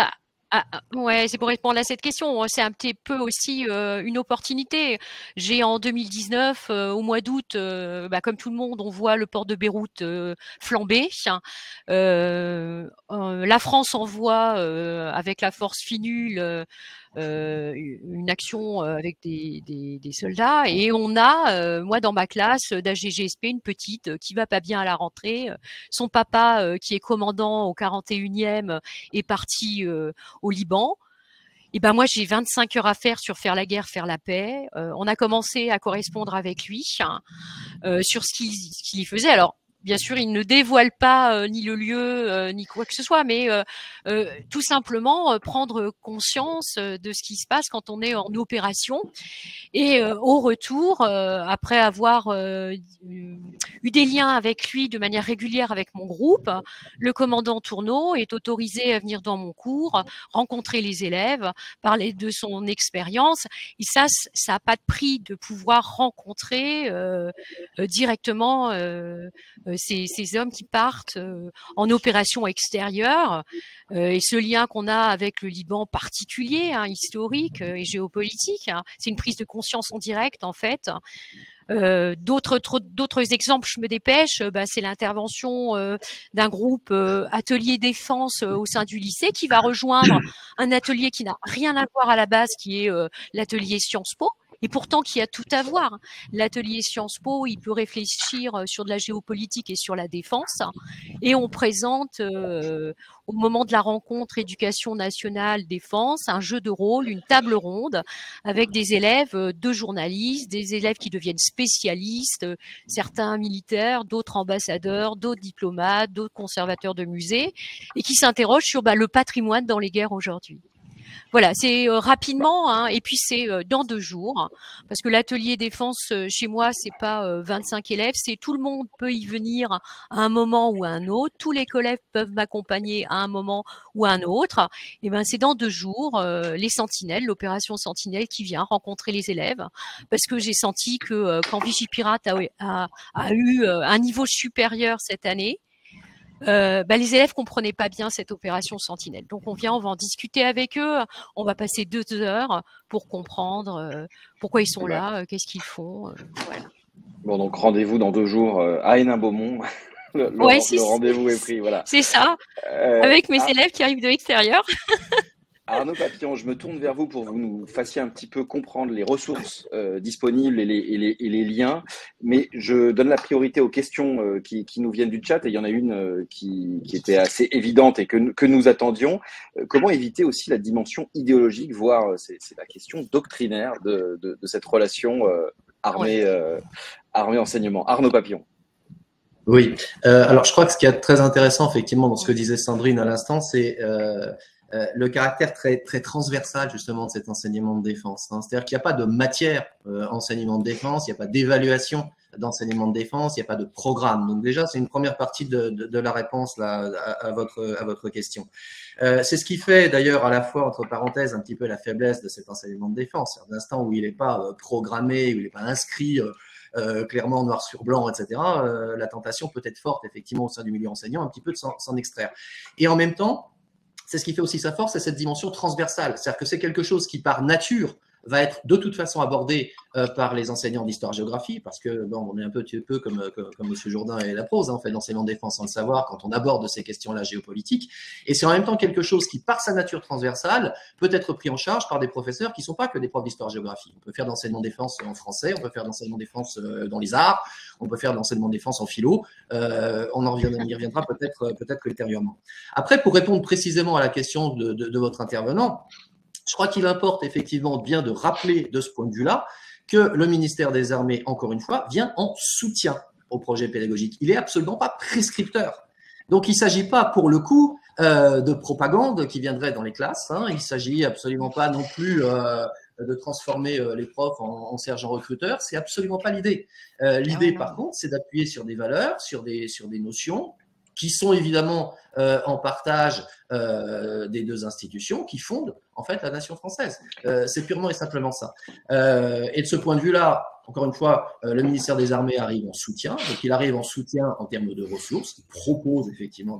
c'est pour répondre à cette question. C'est un petit peu aussi une opportunité. J'ai en 2019, au mois d'août, comme tout le monde, on voit le port de Beyrouth flamber. La France envoie avec la force FINUL une action avec des soldats, et on a, moi dans ma classe d'AGGSP, une petite qui va pas bien à la rentrée. Son papa, qui est commandant au 41e, est parti au Liban. Et moi j'ai 25 heures à faire sur faire la guerre, faire la paix. On a commencé à correspondre avec lui sur ce qu'il y faisait. Alors bien sûr, il ne dévoile pas ni le lieu, ni quoi que ce soit, mais tout simplement prendre conscience de ce qui se passe quand on est en opération. Et au retour, après avoir eu des liens avec lui de manière régulière avec mon groupe, le commandant Tourneau est autorisé à venir dans mon cours, rencontrer les élèves, parler de son expérience. Et ça n'a pas de prix de pouvoir rencontrer directement ces hommes qui partent en opération extérieure, et ce lien qu'on a avec le Liban particulier, historique et géopolitique, c'est une prise de conscience en direct en fait. D'autres exemples, je me dépêche, c'est l'intervention d'un groupe atelier défense au sein du lycée qui va rejoindre un atelier qui n'a rien à voir à la base, qui est l'atelier Sciences Po. Et pourtant, qui a tout à voir. L'atelier Sciences Po, il peut réfléchir sur de la géopolitique et sur la défense. Et on présente, au moment de la rencontre éducation nationale défense, un jeu de rôle, une table ronde, avec des élèves, 2 journalistes, des élèves qui deviennent spécialistes, certains militaires, d'autres ambassadeurs, d'autres diplomates, d'autres conservateurs de musées, et qui s'interrogent sur le patrimoine dans les guerres aujourd'hui. Voilà, c'est rapidement, et puis c'est dans 2 jours, parce que l'atelier défense chez moi, c'est pas 25 élèves, c'est tout le monde peut y venir à un moment ou à un autre, tous les collègues peuvent m'accompagner à un moment ou à un autre. Et c'est dans 2 jours les Sentinelles, l'opération Sentinelle qui vient rencontrer les élèves, parce que j'ai senti que quand Vigipirate a eu un niveau supérieur cette année, les élèves comprenaient pas bien cette opération Sentinelle. Donc on va en discuter avec eux, on va passer 2 heures pour comprendre pourquoi ils sont là, qu'est-ce qu'ils font. Voilà. Bon, donc rendez-vous dans 2 jours à Hénin-Beaumont. Le rendez-vous est pris, voilà. C'est ça, avec mes élèves qui arrivent de l'extérieur. Arnaud Papillon, je me tourne vers vous pour que vous nous fassiez un petit peu comprendre les ressources disponibles et les liens, mais je donne la priorité aux questions qui nous viennent du chat, et il y en a une qui était assez évidente et que nous attendions. Comment éviter aussi la dimension idéologique, voire c'est la question doctrinaire de cette relation armée-enseignement. Arnaud Papillon. Oui, alors je crois que ce qui est très intéressant effectivement dans ce que disait Sandrine à l'instant, c'est le caractère très, très transversal justement de cet enseignement de défense. C'est-à-dire qu'il n'y a pas de matière enseignement de défense, il n'y a pas d'évaluation d'enseignement de défense, il n'y a pas de programme. Donc déjà, c'est une première partie de la réponse là, à votre question. C'est ce qui fait d'ailleurs à la fois, entre parenthèses, un petit peu la faiblesse de cet enseignement de défense. À l'instant où il n'est pas programmé, où il n'est pas inscrit clairement noir sur blanc, etc., la tentation peut être forte effectivement au sein du milieu enseignant un petit peu de s'en extraire. Et en même temps, c'est ce qui fait aussi sa force, c'est cette dimension transversale. C'est-à-dire que c'est quelque chose qui, par nature, va être de toute façon abordé par les enseignants d'histoire-géographie, parce que bon, on est un petit peu comme M. Jourdain et la prose, hein, on fait l'enseignement de défense sans le savoir quand on aborde ces questions-là géopolitiques. Et c'est en même temps quelque chose qui, par sa nature transversale, peut être pris en charge par des professeurs qui ne sont pas que des profs d'histoire-géographie. On peut faire de l'enseignement de défense en français, on peut faire de l'enseignement de défense dans les arts, on peut faire de l'enseignement de défense en philo. On y reviendra peut-être ultérieurement. Après, pour répondre précisément à la question de votre intervenant, je crois qu'il importe effectivement bien de rappeler de ce point de vue-là que le ministère des Armées, encore une fois, vient en soutien au projet pédagogique. Il n'est absolument pas prescripteur. Donc, il ne s'agit pas, pour le coup, de propagande qui viendrait dans les classes. Hein. Il ne s'agit absolument pas non plus de transformer les profs en sergents recruteurs. C'est absolument pas l'idée. L'idée, par contre, c'est d'appuyer sur des valeurs, sur des notions qui sont évidemment en partage des deux institutions qui fondent en fait la nation française. C'est purement et simplement ça. Et de ce point de vue-là, encore une fois, le ministère des Armées arrive en soutien. Donc, il arrive en soutien en termes de ressources. Il propose effectivement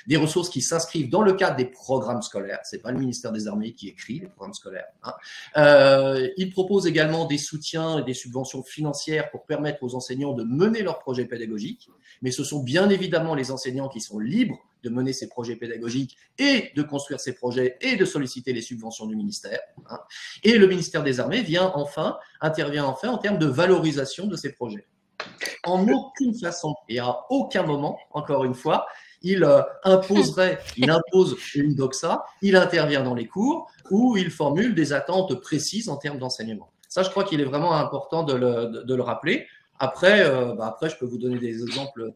des ressources qui s'inscrivent dans le cadre des programmes scolaires. C'est pas le ministère des Armées qui écrit les programmes scolaires. Hein. Il propose également des soutiens et des subventions financières pour permettre aux enseignants de mener leurs projets pédagogiques. Mais ce sont bien évidemment les enseignants qui sont libres de mener ces projets pédagogiques et de construire ces projets et de solliciter les subventions du ministère. Hein. Et le ministère des Armées intervient enfin en termes de valorisation de ces projets. En aucune façon et à aucun moment, encore une fois, il impose une doxa, il intervient dans les cours ou il formule des attentes précises en termes d'enseignement. Ça, je crois qu'il est vraiment important de le rappeler. Après, je peux vous donner des exemples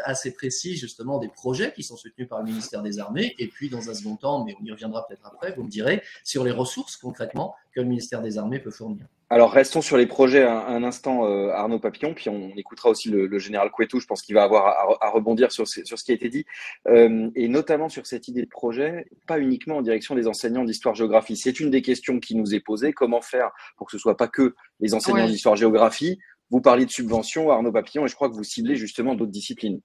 assez précis, justement, des projets qui sont soutenus par le ministère des Armées. Et puis, dans un second temps, mais on y reviendra peut-être après, vous me direz, sur les ressources, concrètement, que le ministère des Armées peut fournir. Alors, restons sur les projets un instant, Arnaud Papillon, puis on écoutera aussi le général Couettou. Je pense qu'il va avoir à rebondir sur ce qui a été dit, et notamment sur cette idée de projet, pas uniquement en direction des enseignants d'histoire-géographie. C'est une des questions qui nous est posée. Comment faire pour que ce ne soit pas que les enseignants d'histoire-géographie? Vous parliez de subventions, Arnaud Papillon, et je crois que vous ciblez justement d'autres disciplines.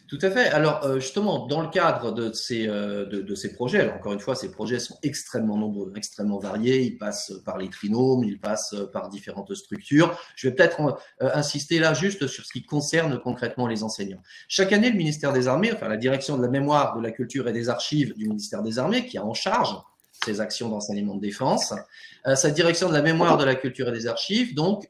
Tout à fait. Alors, justement, dans le cadre de ces projets, alors encore une fois, ces projets sont extrêmement nombreux, extrêmement variés. Ils passent par les trinômes, ils passent par différentes structures. Je vais peut-être insister là juste sur ce qui concerne concrètement les enseignants. Chaque année, le ministère des Armées, enfin la direction de la mémoire, de la culture et des archives du ministère des Armées, qui a en charge ces actions d'enseignement de défense, sa direction de la mémoire, de la culture et des archives, donc,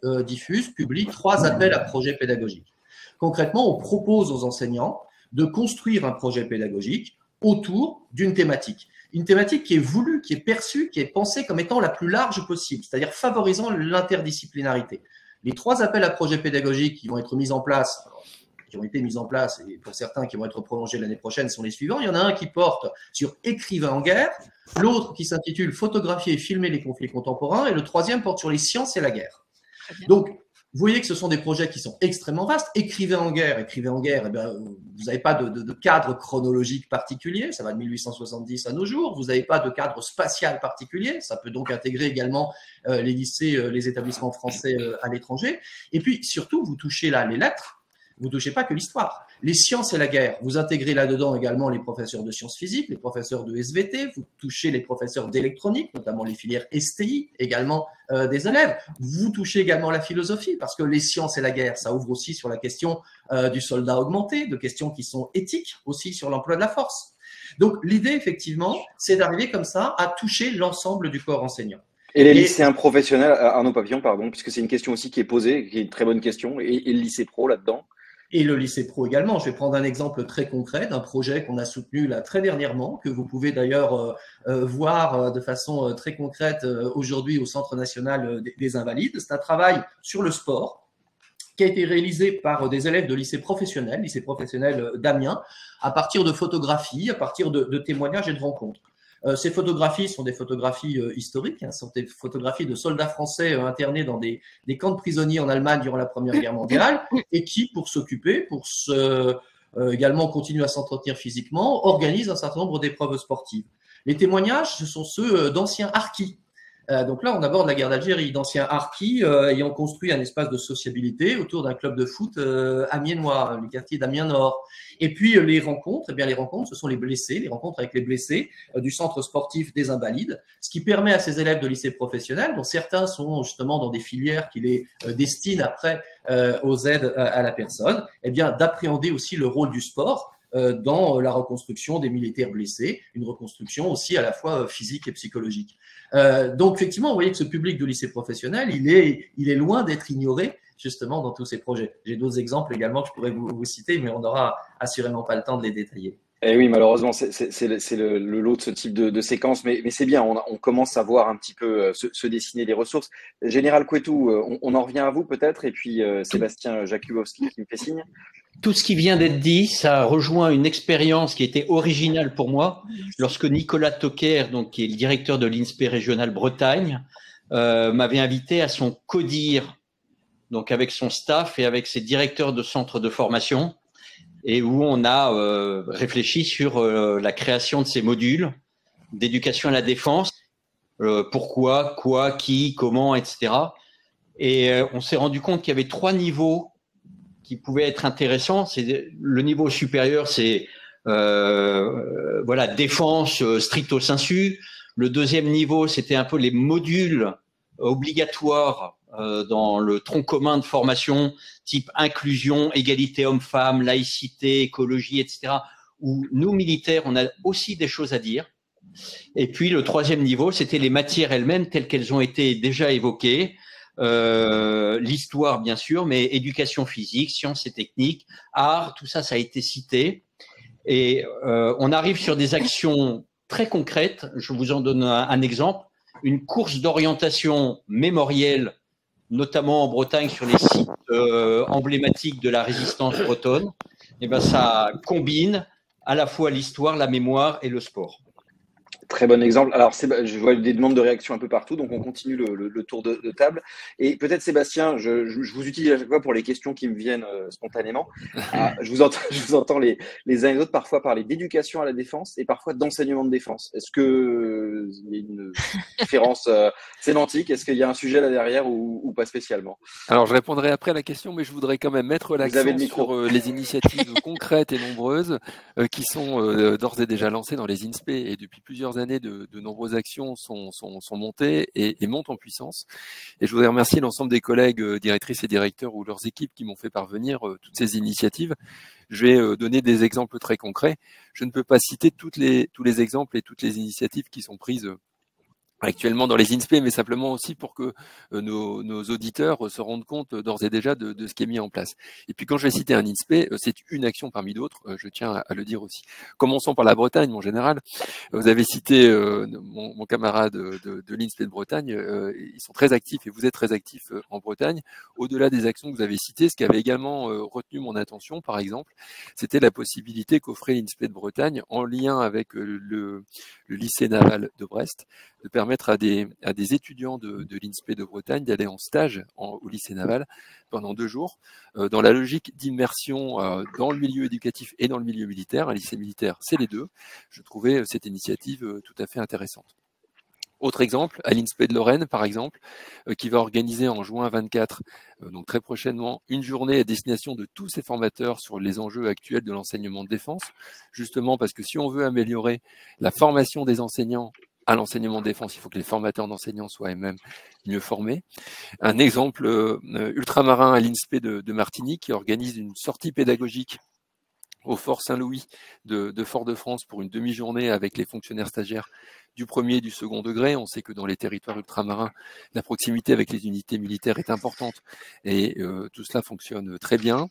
publie 3 appels à projets pédagogiques. Concrètement, on propose aux enseignants de construire un projet pédagogique autour d'une thématique. Une thématique qui est voulue, qui est perçue, qui est pensée comme étant la plus large possible, c'est-à-dire favorisant l'interdisciplinarité. Les 3 appels à projets pédagogiques qui vont être mis en place, qui ont été mis en place, et pour certains qui vont être prolongés l'année prochaine, sont les suivants. Il y en a un qui porte sur écrivain en guerre, l'autre qui s'intitule photographier et filmer les conflits contemporains, et le 3e porte sur les sciences et la guerre. Donc, vous voyez que ce sont des projets qui sont extrêmement vastes. Écrivain en guerre, eh bien, vous n'avez pas de cadre chronologique particulier, ça va de 1870 à nos jours. Vous n'avez pas de cadre spatial particulier, ça peut donc intégrer également les lycées, les établissements français à l'étranger. Et puis, surtout, vous touchez là les lettres. Vous ne touchez pas que l'histoire. Les sciences et la guerre, vous intégrez là-dedans également les professeurs de sciences physiques, les professeurs de SVT, vous touchez les professeurs d'électronique, notamment les filières STI, également des élèves. Vous touchez également la philosophie, parce que les sciences et la guerre, ça ouvre aussi sur la question du soldat augmenté, de questions qui sont éthiques aussi sur l'emploi de la force. Donc l'idée, effectivement, c'est d'arriver comme ça à toucher l'ensemble du corps enseignant. Et les lycéens professionnels, Arnaud Papillon, pardon, puisque c'est une question aussi qui est posée, qui est une très bonne question, et le lycée pro là-dedans? Et le lycée pro également. Je vais prendre un exemple très concret d'un projet qu'on a soutenu là très dernièrement, que vous pouvez d'ailleurs voir de façon très concrète aujourd'hui au Centre national des Invalides. C'est un travail sur le sport qui a été réalisé par des élèves de lycée professionnel d'Amiens, à partir de photographies, à partir de témoignages et de rencontres. Ces photographies sont des photographies historiques, sont des photographies de soldats français internés dans des camps de prisonniers en Allemagne durant la Première Guerre mondiale et qui, pour s'occuper, également continuer à s'entretenir physiquement, organisent un certain nombre d'épreuves sportives. Les témoignages, ce sont ceux d'anciens harkis. Donc là, on aborde la guerre d'Algérie, d'anciens harkis ayant construit un espace de sociabilité autour d'un club de foot amiénois, le quartier d'Amiens Nord. Et puis les rencontres, eh bien les rencontres, ce sont les blessés, les rencontres avec les blessés du centre sportif des Invalides, ce qui permet à ces élèves de lycée professionnel, dont certains sont justement dans des filières qui les destinent après aux aides à la personne, eh bien d'appréhender aussi le rôle du sport dans la reconstruction des militaires blessés, une reconstruction aussi à la fois physique et psychologique. Donc effectivement, vous voyez que ce public de lycée professionnel, il est loin d'être ignoré justement dans tous ces projets. J'ai d'autres exemples également que je pourrais vous citer, mais on n'aura assurément pas le temps de les détailler. Et oui, malheureusement, c'est le lot de ce type de séquence, mais c'est bien, on commence à voir un petit peu se dessiner les ressources. Général Couetou, on en revient à vous peut-être, et puis Sébastien Jakubowski qui me fait signe. Tout ce qui vient d'être dit, ça rejoint une expérience qui était originale pour moi lorsque Nicolas Toquer, donc qui est le directeur de l'INSPE régional Bretagne, m'avait invité à son CODIR, donc avec son staff et avec ses directeurs de centres de formation, et où on a réfléchi sur la création de ces modules d'éducation à la défense, pourquoi, quoi, qui, comment, etc. Et on s'est rendu compte qu'il y avait 3 niveaux qui pouvaient être intéressants. C'est le niveau supérieur, c'est voilà, défense stricto sensu. Le deuxième niveau, c'était un peu les modules obligatoires dans le tronc commun de formation, type inclusion, égalité homme-femme, laïcité, écologie, etc., où nous, militaires, on a aussi des choses à dire. Et puis, le troisième niveau, c'était les matières elles-mêmes telles qu'elles ont été déjà évoquées. L'histoire, bien sûr, mais éducation physique, sciences et techniques, art, tout ça, ça a été cité. Et on arrive sur des actions très concrètes. Je vous en donne un exemple. Une course d'orientation mémorielle, notamment en Bretagne, sur les sites emblématiques de la résistance bretonne. Et ben, ça combine à la fois l'histoire, la mémoire et le sport. Très bon exemple. Alors, je vois des demandes de réaction un peu partout, donc on continue le tour de table. Et peut-être, Sébastien, je vous utilise à chaque fois pour les questions qui me viennent spontanément. Je vous entends les uns et les autres parfois parler d'éducation à la défense et parfois d'enseignement de défense. Est-ce qu'il y a une différence sémantique? Est-ce qu'il y a un sujet là derrière ou pas spécialement? Alors, je répondrai après à la question, mais je voudrais quand même mettre l'accent sur les initiatives concrètes et nombreuses qui sont d'ores et déjà lancées dans les INSPE, et depuis plusieurs années, de nombreuses actions sont montées et montent en puissance. Et je voudrais remercier l'ensemble des collègues directrices et directeurs ou leurs équipes qui m'ont fait parvenir toutes ces initiatives. Je vais donner des exemples très concrets. Je ne peux pas citer tous les exemples et toutes les initiatives qui sont prises actuellement dans les INSPE, mais simplement aussi pour que nos auditeurs se rendent compte d'ores et déjà de ce qui est mis en place. Et puis quand je vais citer un INSPE, c'est une action parmi d'autres, je tiens à le dire aussi. Commençons par la Bretagne, mon général. Vous avez cité mon camarade de l'INSPE de Bretagne, ils sont très actifs et vous êtes très actifs en Bretagne. Au-delà des actions que vous avez citées, ce qui avait également retenu mon attention, par exemple, c'était la possibilité qu'offrait l'INSPE de Bretagne, en lien avec le lycée naval de Brest, de permettre à des étudiants de l'INSPE de Bretagne d'aller en stage au lycée naval pendant 2 jours, dans la logique d'immersion dans le milieu éducatif et dans le milieu militaire. Un lycée militaire, c'est les deux. Je trouvais cette initiative tout à fait intéressante. Autre exemple, à l'INSPE de Lorraine, par exemple, qui va organiser en juin 24, donc très prochainement, une journée à destination de tous ses formateurs sur les enjeux actuels de l'enseignement de défense, justement parce que si on veut améliorer la formation des enseignants à l'enseignement de défense, il faut que les formateurs d'enseignants soient eux-mêmes mieux formés. Un exemple ultramarin à l'INSPE de Martinique, qui organise une sortie pédagogique au Fort Saint-Louis de Fort-de-France pour une demi-journée avec les fonctionnaires stagiaires du premier et du second degré. On sait que dans les territoires ultramarins, la proximité avec les unités militaires est importante et tout cela fonctionne très bien.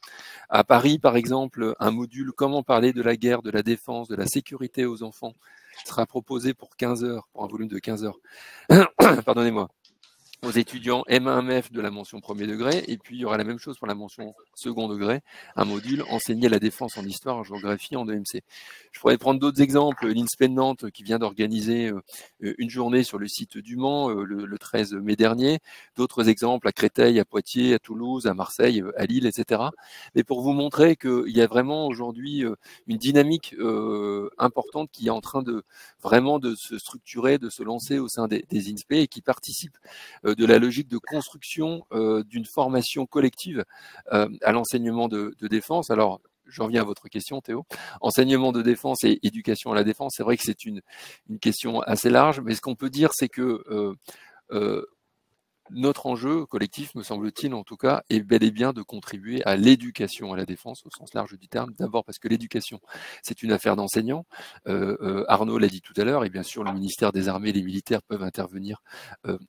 À Paris, par exemple, un module « Comment parler de la guerre, de la défense, de la sécurité aux enfants » sera proposé pour 15 heures, pour un volume de 15 heures. Pardonnez-moi. aux étudiants M1-MEF de la mention premier degré, et puis il y aura la même chose pour la mention second degré, un module enseigner la défense en histoire, en géographie, en EMC. Je pourrais prendre d'autres exemples, l'INSPE de Nantes qui vient d'organiser une journée sur le site du Mans le 13 mai dernier, d'autres exemples à Créteil, à Poitiers, à Toulouse, à Marseille, à Lille, etc. Mais pour vous montrer qu'il y a vraiment aujourd'hui une dynamique importante qui est en train de vraiment de se structurer, de se lancer au sein des INSPE et qui participe de la logique de construction d'une formation collective à l'enseignement de défense. Alors, je reviens à votre question, Théo. Enseignement de défense et éducation à la défense, c'est vrai que c'est une question assez large, mais ce qu'on peut dire, c'est que notre enjeu collectif, me semble-t-il en tout cas, est bel et bien de contribuer à l'éducation à la défense au sens large du terme. D'abord parce que l'éducation, c'est une affaire d'enseignants. Arnaud l'a dit tout à l'heure, et bien sûr le ministère des Armées et les militaires peuvent intervenir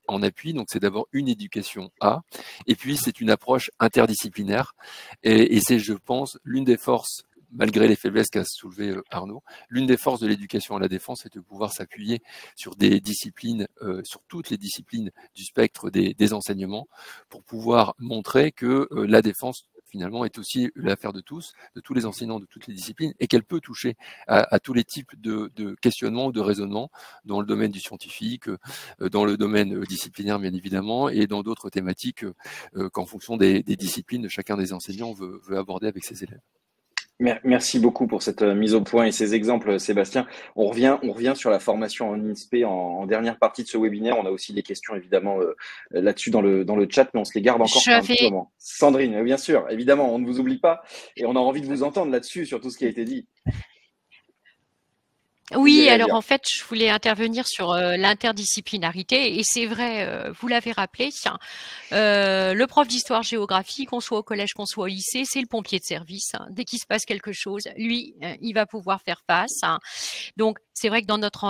en appui. Donc c'est d'abord une éducation à, et puis c'est une approche interdisciplinaire. Et c'est, je pense, l'une des forces, malgré les faiblesses qu'a soulevé Arnaud, l'une des forces de l'éducation à la défense, c'est de pouvoir s'appuyer sur des disciplines, sur toutes les disciplines du spectre des enseignements, pour pouvoir montrer que la défense, finalement, est aussi l'affaire de tous les enseignants de toutes les disciplines, et qu'elle peut toucher à tous les types de questionnements ou de raisonnements dans le domaine du scientifique, dans le domaine disciplinaire, bien évidemment, et dans d'autres thématiques qu'en fonction des disciplines, chacun des enseignants veut aborder avec ses élèves. Merci beaucoup pour cette mise au point et ces exemples, Sébastien. On revient sur la formation en INSPE en dernière partie de ce webinaire. On a aussi des questions évidemment là-dessus dans le chat, mais on se les garde encore pour un petit moment. Sandrine, bien sûr, évidemment, on ne vous oublie pas et on a envie de vous entendre là-dessus sur tout ce qui a été dit. Oui, alors en fait, je voulais intervenir sur l'interdisciplinarité et c'est vrai, vous l'avez rappelé, le prof d'histoire-géographie, qu'on soit au collège, qu'on soit au lycée, c'est le pompier de service. Dès qu'il se passe quelque chose, lui, il va pouvoir faire face. Donc, c'est vrai que dans notre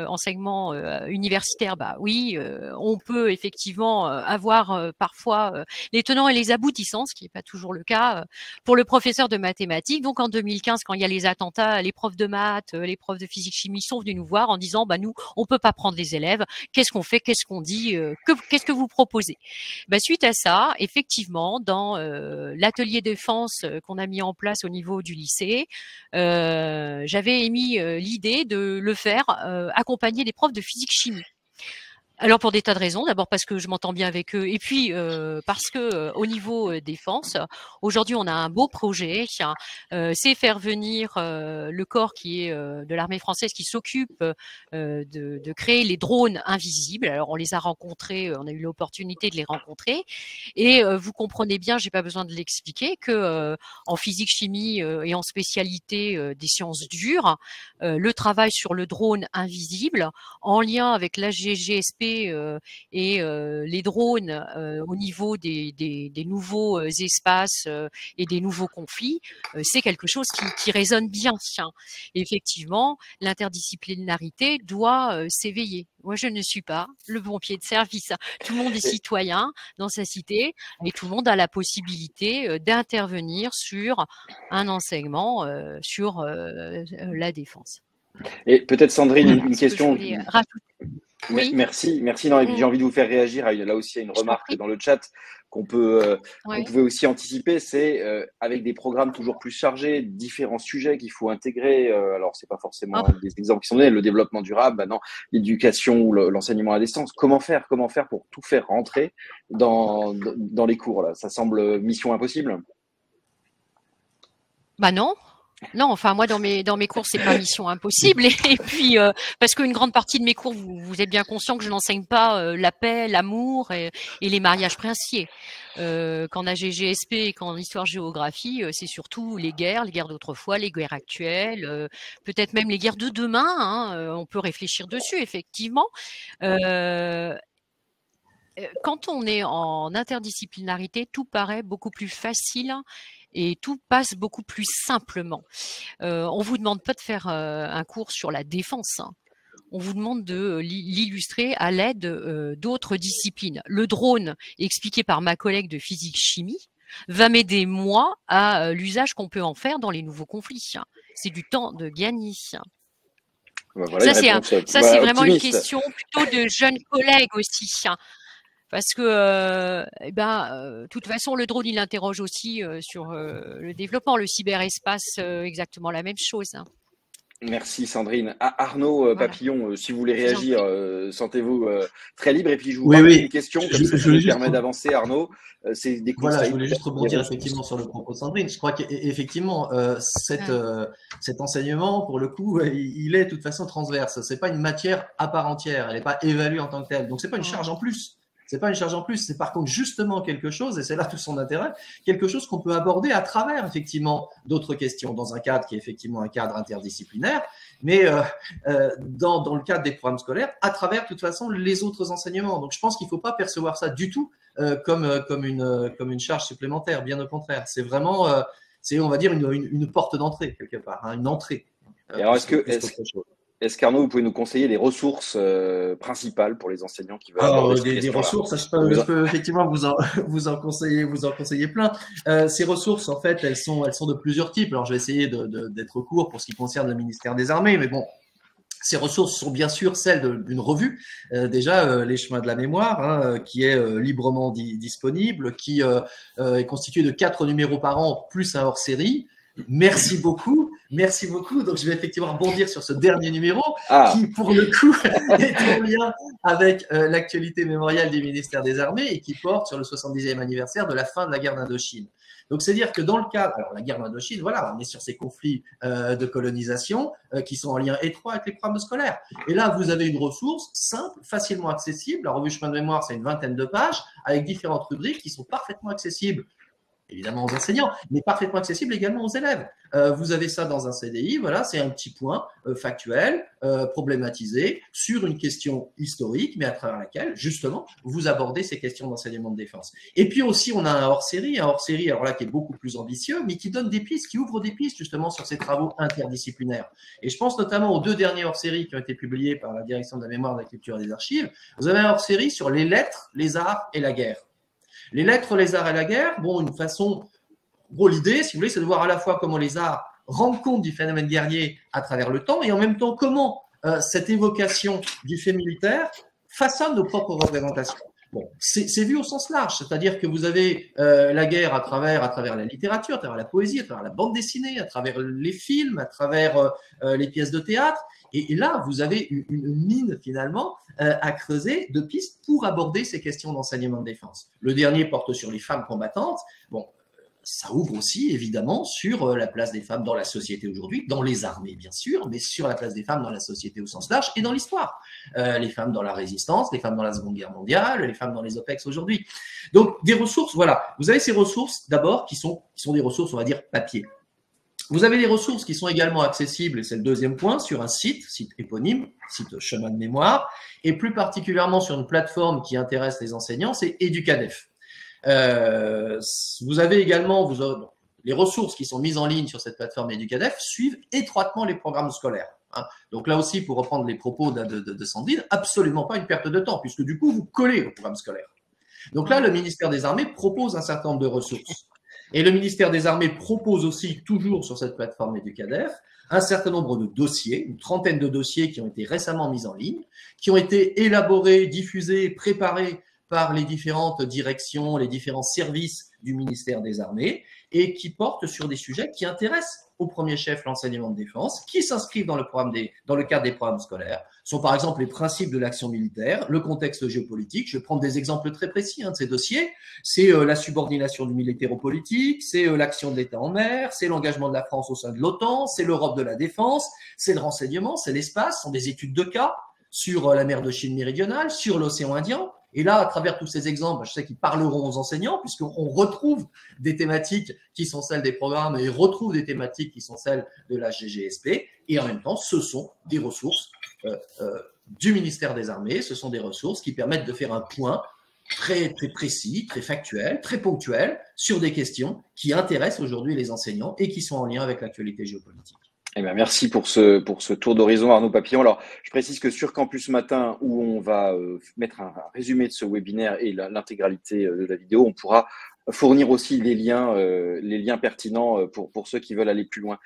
enseignement universitaire, bah oui, on peut effectivement avoir parfois les tenants et les aboutissants, ce qui n'est pas toujours le cas pour le professeur de mathématiques. Donc, en 2015, quand il y a les attentats, les profs de maths, les profs de physique-chimie sont venus nous voir en disant, bah nous, on peut pas prendre les élèves. Qu'est-ce qu'on fait? Qu'est-ce qu'on dit? Qu'est-ce que vous proposez? Bah, suite à ça, effectivement, dans l'atelier défense qu'on a mis en place au niveau du lycée, j'avais émis l'idée de le faire accompagner des profs de physique-chimie. Alors pour des tas de raisons, d'abord parce que je m'entends bien avec eux, et puis parce que au niveau défense, aujourd'hui on a un beau projet, c'est faire venir le corps qui est de l'armée française qui s'occupe de créer les drones invisibles. Alors on les a rencontrés, on a eu l'opportunité de les rencontrer, et vous comprenez bien, j'ai pas besoin de l'expliquer, que en physique, chimie et en spécialité des sciences dures, le travail sur le drone invisible, en lien avec la GGSP et les drones au niveau des nouveaux espaces et des nouveaux conflits, c'est quelque chose qui résonne bien. Effectivement, l'interdisciplinarité doit s'éveiller. Moi, je ne suis pas le pompier de service. Tout le monde est citoyen dans sa cité et tout le monde a la possibilité d'intervenir sur un enseignement sur la défense. Et peut-être Sandrine, une question. Oui. Merci. Non, et puis j'ai envie de vous faire réagir là aussi à une remarque dans le chat qu'on pouvait aussi anticiper, c'est avec des programmes toujours plus chargés, différents sujets qu'il faut intégrer. Alors c'est pas forcément des exemples qui sont donnés, le développement durable, maintenant l'éducation ou l'enseignement à distance. Comment faire pour tout faire rentrer dans les cours là? Ça semble mission impossible. Bah non. Non, enfin moi dans mes cours c'est pas mission impossible et puis parce qu'une grande partie de mes cours vous êtes bien conscient que je n'enseigne pas la paix, l'amour et les mariages princiers. Qu'en AGGSP et qu'en histoire-géographie, c'est surtout les guerres d'autrefois, les guerres actuelles, peut-être même les guerres de demain. On peut réfléchir dessus effectivement. Quand on est en interdisciplinarité, tout paraît beaucoup plus facile. Et tout passe beaucoup plus simplement. On vous demande pas de faire un cours sur la défense. On vous demande de l'illustrer à l'aide d'autres disciplines. Le drone, expliqué par ma collègue de physique-chimie, va m'aider moi à l'usage qu'on peut en faire dans les nouveaux conflits. C'est du temps de gagner. Voilà, ça c'est vraiment une question plutôt de jeunes collègues aussi. parce que, de toute façon, le drone, il interroge aussi sur le développement, le cyberespace, exactement la même chose. Hein. Merci Sandrine. Arnaud Voilà. Papillon, si vous voulez Je vous en réagir, prie. sentez-vous très libre. Et puis je vous Oui, ramène oui. une question, Je- comme ça, je ça voulais nous juste permet d'avancer, Arnaud. C'est des Voilà, je conseils. voulais juste peut-être, rebondir des ressources. effectivement sur le propos de Sandrine. Je crois qu'effectivement, cet enseignement, pour le coup, il est de toute façon transverse. C'est pas une matière à part entière. Elle n'est pas évaluée en tant que telle. Donc, c'est pas une charge en plus. C'est pas une charge en plus. C'est par contre justement quelque chose, et c'est là tout son intérêt, quelque chose qu'on peut aborder à travers effectivement d'autres questions dans un cadre qui est effectivement un cadre interdisciplinaire, mais dans le cadre des programmes scolaires, à travers de toute façon les autres enseignements. Donc, je pense qu'il ne faut pas percevoir ça du tout comme une charge supplémentaire, bien au contraire. C'est vraiment, on va dire, une porte d'entrée, quelque part, hein, une entrée. Et alors, est-ce qu'Arnaud, vous pouvez nous conseiller les ressources principales pour les enseignants qui veulent aborder ces des ressources, je peux effectivement vous en conseiller plein. Ces ressources, en fait, elles sont de plusieurs types. Alors, je vais essayer d'être court pour ce qui concerne le ministère des Armées, mais bon, ces ressources sont bien sûr celles d'une revue, déjà Les Chemins de la Mémoire, hein, qui est librement disponible, qui est constitué de 4 numéros par an, plus un hors-série. Merci beaucoup. Donc, je vais effectivement rebondir sur ce dernier numéro qui, pour le coup, est en lien avec l'actualité mémoriale du ministère des Armées et qui porte sur le 70e anniversaire de la fin de la guerre d'Indochine. Donc, c'est-à-dire que dans le cadre, alors la guerre d'Indochine, voilà, on est sur ces conflits de colonisation qui sont en lien étroit avec les programmes scolaires. Et là, vous avez une ressource simple, facilement accessible. La revue Chemin de Mémoire, c'est une 20aine de pages avec différentes rubriques qui sont parfaitement accessibles, évidemment aux enseignants, mais parfaitement accessible également aux élèves. Vous avez ça dans un CDI, voilà, c'est un petit point factuel, problématisé, sur une question historique, mais à travers laquelle, justement, vous abordez ces questions d'enseignement de défense. Et puis aussi, on a un hors-série, alors là, qui est beaucoup plus ambitieux, mais qui donne des pistes, qui ouvre des pistes, justement, sur ces travaux interdisciplinaires. Et je pense notamment aux 2 derniers hors-séries qui ont été publiés par la Direction de la Mémoire, de la Culture et des Archives. Vous avez un hors-série sur les lettres, les arts et la guerre. Les lettres, les arts et la guerre, bon, une façon, gros, l'idée, si vous voulez, c'est de voir à la fois comment les arts rendent compte du phénomène guerrier à travers le temps et en même temps comment cette évocation du fait militaire façonne nos propres représentations. Bon, c'est vu au sens large, c'est-à-dire que vous avez la guerre à travers la littérature, à travers la poésie, à travers la bande dessinée, à travers les films, à travers les pièces de théâtre. Et là, vous avez une mine, finalement, à creuser de pistes pour aborder ces questions d'enseignement de défense. Le dernier porte sur les femmes combattantes. Bon, ça ouvre aussi, évidemment, sur la place des femmes dans la société aujourd'hui, dans les armées, bien sûr, mais sur la place des femmes dans la société au sens large et dans l'histoire. Les femmes dans la résistance, les femmes dans la Seconde Guerre mondiale, les femmes dans les OPEX aujourd'hui. Donc, des ressources, voilà. Vous avez ces ressources, d'abord, qui sont des ressources, on va dire, papier. Vous avez des ressources qui sont également accessibles, et c'est le deuxième point, sur un site éponyme, site Chemin de Mémoire, et plus particulièrement sur une plateforme qui intéresse les enseignants, c'est Educadef. Vous avez également les ressources qui sont mises en ligne sur cette plateforme Educadef suivent étroitement les programmes scolaires. Hein. Donc là aussi, pour reprendre les propos de Sandrine, absolument pas une perte de temps, puisque du coup, vous collez au programme scolaire. Donc là, le ministère des Armées propose un certain nombre de ressources. Et le ministère des Armées propose aussi, toujours sur cette plateforme Educadef, un certain nombre de dossiers, une trentaine de dossiers qui ont été récemment mis en ligne, qui ont été élaborés, diffusés, préparés par les différentes directions, les différents services du ministère des Armées, et qui portent sur des sujets qui intéressent au premier chef l'enseignement de défense, qui s'inscrivent dans le cadre des programmes scolaires. Ce sont par exemple les principes de l'action militaire, le contexte géopolitique. Je vais prendre des exemples très précis de ces dossiers. C'est la subordination du militaire au politique, c'est l'action de l'État en mer, c'est l'engagement de la France au sein de l'OTAN, c'est l'Europe de la défense, c'est le renseignement, c'est l'espace, ce sont des études de cas sur la mer de Chine méridionale, sur l'océan Indien. Et là, à travers tous ces exemples, je sais qu'ils parleront aux enseignants, puisqu'on retrouve des thématiques qui sont celles des programmes et retrouve des thématiques qui sont celles de la GGSP. Et en même temps, ce sont des ressources du ministère des Armées, ce sont des ressources qui permettent de faire un point très, très précis, très factuel, très ponctuel sur des questions qui intéressent aujourd'hui les enseignants et qui sont en lien avec l'actualité géopolitique. Eh bien, merci pour ce tour d'horizon, Arnaud Papillon. Alors, je précise que sur Campus Matin, où on va mettre un résumé de ce webinaire et l'intégralité de la vidéo, on pourra fournir aussi les liens pertinents pour ceux qui veulent aller plus loin.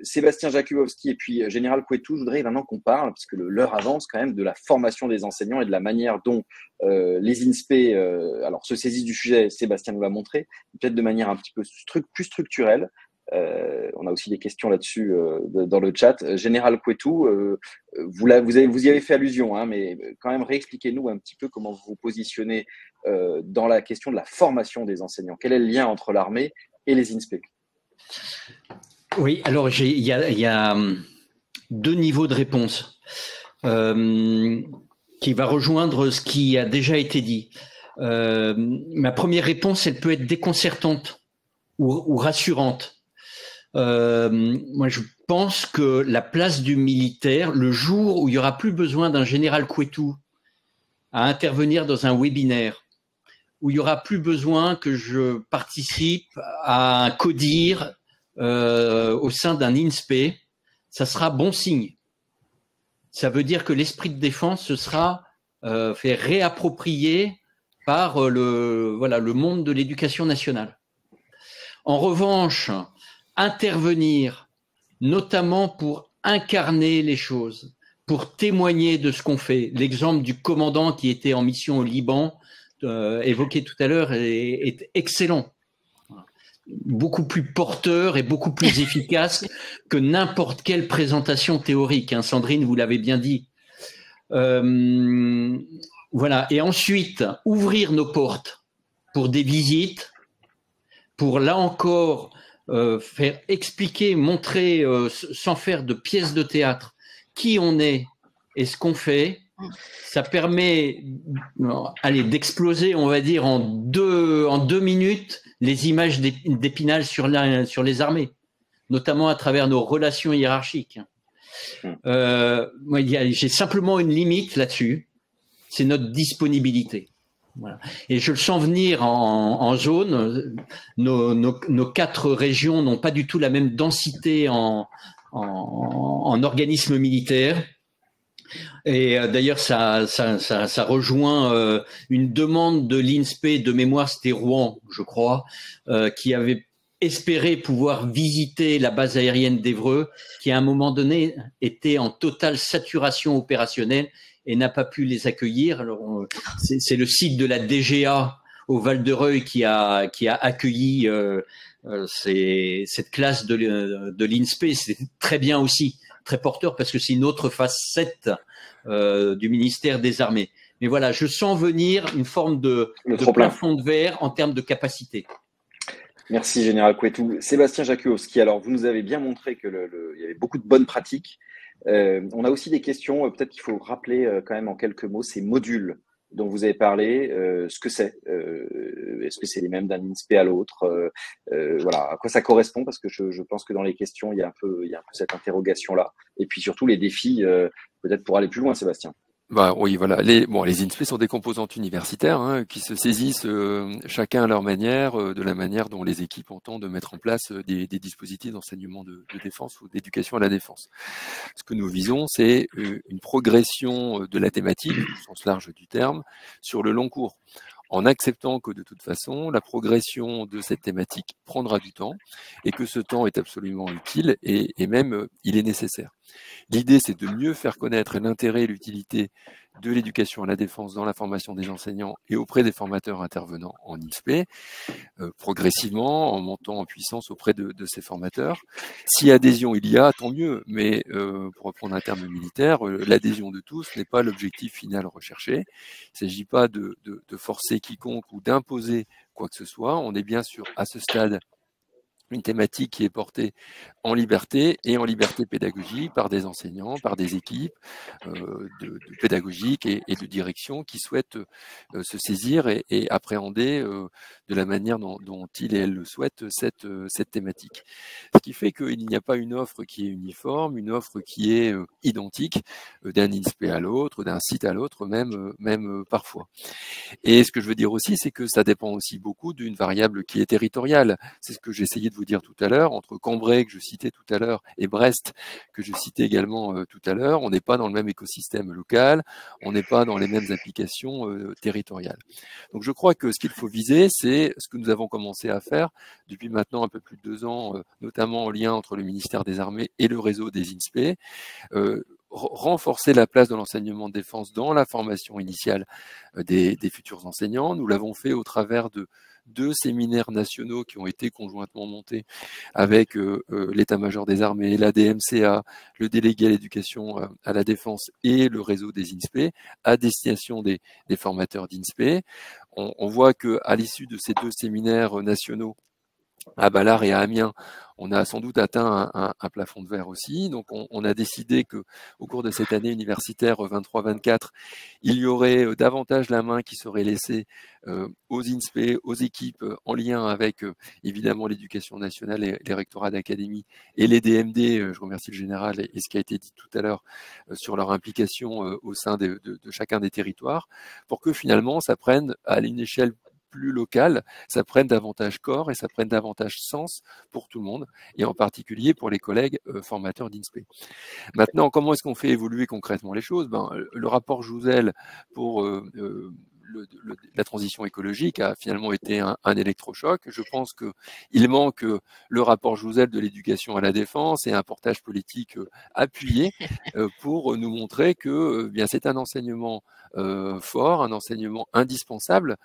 Sébastien Jakubowski et puis Général Couetou, je voudrais maintenant qu'on parle, parce que l'heure avance quand même, de la formation des enseignants et de la manière dont les INSPE alors, se saisissent du sujet. Sébastien nous l'a montré, peut-être de manière un petit peu plus structurelle. On a aussi des questions là-dessus dans le chat. Général Couetou, vous y avez fait allusion, hein, mais quand même réexpliquez-nous un petit peu comment vous vous positionnez dans la question de la formation des enseignants. Quel est le lien entre l'armée et les INSPE? Oui, alors il y a deux niveaux de réponse qui va rejoindre ce qui a déjà été dit. Ma première réponse, elle peut être déconcertante ou rassurante. Moi, je pense que la place du militaire, le jour où il n'y aura plus besoin d'un général Couetou à intervenir dans un webinaire, où il n'y aura plus besoin que je participe à un CODIR au sein d'un INSPE, ça sera bon signe. Ça veut dire que l'esprit de défense se sera fait réapproprier par le monde de l'éducation nationale. En revanche, intervenir, notamment pour incarner les choses, pour témoigner de ce qu'on fait. L'exemple du commandant qui était en mission au Liban, évoqué tout à l'heure, est excellent. Beaucoup plus porteur et beaucoup plus efficace que n'importe quelle présentation théorique. Hein, Sandrine, vous l'avez bien dit. Voilà. Et ensuite, ouvrir nos portes pour des visites, pour là encore faire expliquer, montrer, sans faire de pièces de théâtre, qui on est et ce qu'on fait. Ça permet d'exploser, on va dire, en deux minutes les images d'Épinal sur les armées, notamment à travers nos relations hiérarchiques. Moi, j'ai simplement une limite là-dessus, c'est notre disponibilité. Voilà. Et je le sens venir en zone. Nos 4 régions n'ont pas du tout la même densité en organismes militaires. Et d'ailleurs, ça rejoint une demande de l'INSPE, de mémoire, c'était Rouen, je crois, qui avait espéré pouvoir visiter la base aérienne d'Évreux, qui à un moment donné était en totale saturation opérationnelle et n'a pas pu les accueillir. Alors, c'est le site de la DGA au Val-de-Reuil qui a accueilli cette classe de l'INSPE. C'est très bien aussi, très porteur, parce que c'est une autre facette du ministère des Armées. Mais voilà, je sens venir une forme de plafond de verre en termes de capacité. Merci, Général Couetou. Sébastien Jakubowski, alors vous nous avez bien montré qu'il y avait beaucoup de bonnes pratiques. On a aussi des questions, peut-être qu'il faut rappeler quand même en quelques mots ces modules dont vous avez parlé, ce que c'est. Est-ce que c'est les mêmes d'un INSPE à l'autre? Voilà, à quoi ça correspond? Parce que je pense que dans les questions, il y a un peu cette interrogation-là. Et puis surtout les défis, peut-être pour aller plus loin, Sébastien. Bah oui, voilà. Les INSPE sont des composantes universitaires qui se saisissent chacun à leur manière de la manière dont les équipes entendent mettre en place des dispositifs d'enseignement de défense ou d'éducation à la défense. Ce que nous visons, c'est une progression de la thématique, au sens large du terme, sur le long cours, en acceptant que de toute façon, la progression de cette thématique prendra du temps et que ce temps est absolument utile et même il est nécessaire. L'idée, c'est de mieux faire connaître l'intérêt et l'utilité de l'éducation à la défense dans la formation des enseignants et auprès des formateurs intervenants en INSPE, progressivement, en montant en puissance auprès de ces formateurs. Si adhésion il y a, tant mieux, mais pour reprendre un terme militaire, l'adhésion de tous n'est pas l'objectif final recherché. Il ne s'agit pas de forcer quiconque ou d'imposer quoi que ce soit. On est bien sûr à ce stade une thématique qui est portée en liberté et en liberté pédagogique par des enseignants, par des équipes de pédagogiques et de direction qui souhaitent se saisir et appréhender de la manière dont ils et elles le souhaitent cette thématique. Ce qui fait qu'il n'y a pas une offre qui est uniforme, une offre qui est identique d'un INSPE à l'autre, d'un site à l'autre, même parfois. Et ce que je veux dire aussi, c'est que ça dépend aussi beaucoup d'une variable qui est territoriale. C'est ce que j'ai essayé de vous dire tout à l'heure, entre Cambrai, que je citais tout à l'heure, et Brest, que je citais également tout à l'heure, on n'est pas dans le même écosystème local, on n'est pas dans les mêmes applications territoriales. Donc je crois que ce qu'il faut viser, c'est ce que nous avons commencé à faire depuis maintenant un peu plus de 2 ans, notamment en lien entre le ministère des Armées et le réseau des INSPE, renforcer la place de l'enseignement de défense dans la formation initiale des futurs enseignants. Nous l'avons fait au travers de 2 séminaires nationaux qui ont été conjointement montés avec l'état-major des armées, la DMCA, le délégué à l'éducation à la défense et le réseau des INSPE à destination des formateurs d'INSPE. On voit qu'à l'issue de ces 2 séminaires nationaux, à Ballard et à Amiens, on a sans doute atteint un plafond de verre aussi. Donc, on a décidé que, au cours de cette année universitaire 23-24, il y aurait davantage la main qui serait laissée aux INSPE, aux équipes en lien avec évidemment l'éducation nationale et les rectorats d'académie et les DMD. Je remercie le général et ce qui a été dit tout à l'heure sur leur implication au sein de chacun des territoires, pour que finalement ça prenne à une échelle plus local, ça prenne davantage corps et ça prenne davantage sens pour tout le monde, et en particulier pour les collègues formateurs d'INSPE. Maintenant, comment est-ce qu'on fait évoluer concrètement les choses? Le rapport Jouzel pour la transition écologique a finalement été un électrochoc. Je pense qu'il manque le rapport Jouzel de l'éducation à la défense et un portage politique appuyé pour nous montrer que bien c'est un enseignement fort, un enseignement indispensable,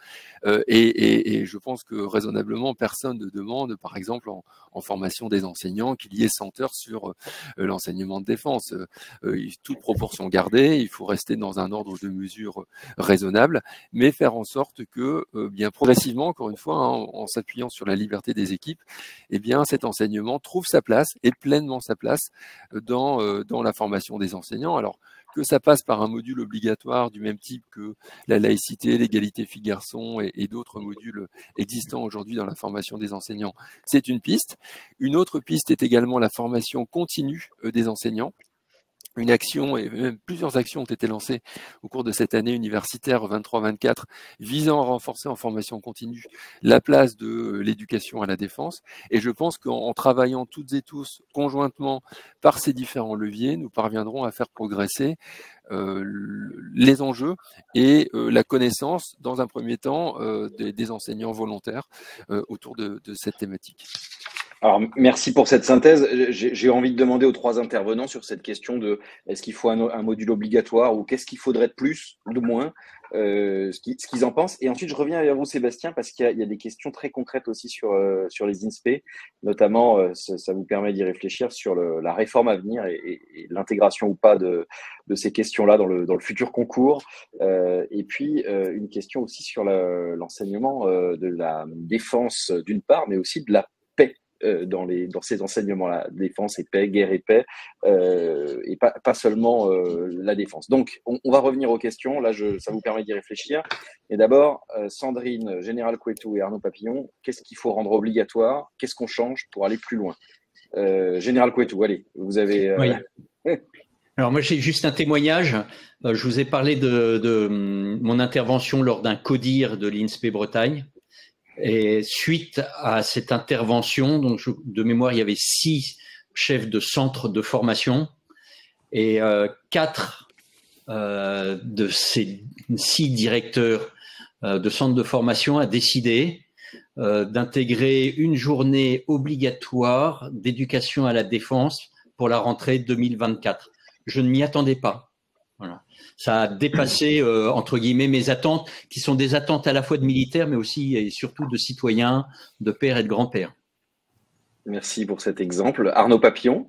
et je pense que raisonnablement personne ne demande, par exemple en formation des enseignants, qu'il y ait 100 heures sur l'enseignement de défense. Toute proportion gardée, il faut rester dans un ordre de mesure raisonnable, mais faire en sorte que, bien progressivement, encore une fois, hein, en s'appuyant sur la liberté des équipes, eh bien cet enseignement trouve sa place et pleinement sa place dans la formation des enseignants. Alors que ça passe par un module obligatoire du même type que la laïcité, l'égalité filles-garçons et d'autres modules existants aujourd'hui dans la formation des enseignants, c'est une piste. Une autre piste est également la formation continue des enseignants. Une action et même plusieurs actions ont été lancées au cours de cette année universitaire 23-24 visant à renforcer en formation continue la place de l'éducation à la défense. Et je pense qu'en travaillant toutes et tous conjointement par ces différents leviers, nous parviendrons à faire progresser les enjeux et la connaissance, dans un premier temps, des enseignants volontaires autour de cette thématique. Alors, merci pour cette synthèse. J'ai envie de demander aux 3 intervenants sur cette question de est-ce qu'il faut un module obligatoire ou qu'est-ce qu'il faudrait de plus ou de moins, ce qu'ils en pensent. Et ensuite, je reviens vers vous, Sébastien, parce qu'il y a des questions très concrètes aussi sur les INSPE. Notamment, ça vous permet d'y réfléchir sur la réforme à venir et l'intégration ou pas de ces questions-là dans le futur concours. Et puis, une question aussi sur l'enseignement de la défense d'une part, mais aussi de la paix. Dans ces enseignements-là, défense et paix, guerre et paix, et pas seulement la défense. Donc, on va revenir aux questions. Là, ça vous permet d'y réfléchir. Et d'abord, Sandrine, Général Couetou et Arnaud Papillon, qu'est-ce qu'il faut rendre obligatoire? Qu'est-ce qu'on change pour aller plus loin? Général Couetou, allez, vous avez… Oui. Alors moi, j'ai juste un témoignage. Je vous ai parlé de mon intervention lors d'un CODIR de l'INSPE Bretagne. Et suite à cette intervention, donc de mémoire, il y avait 6 chefs de centre de formation et 4 de ces 6 directeurs de centre de formation a décidé d'intégrer une journée obligatoire d'éducation à la défense pour la rentrée 2024. Je ne m'y attendais pas. Voilà. Ça a dépassé, entre guillemets, mes attentes, qui sont des attentes à la fois de militaires, mais aussi et surtout de citoyens, de pères et de grands-pères. Merci pour cet exemple. Arnaud Papillon.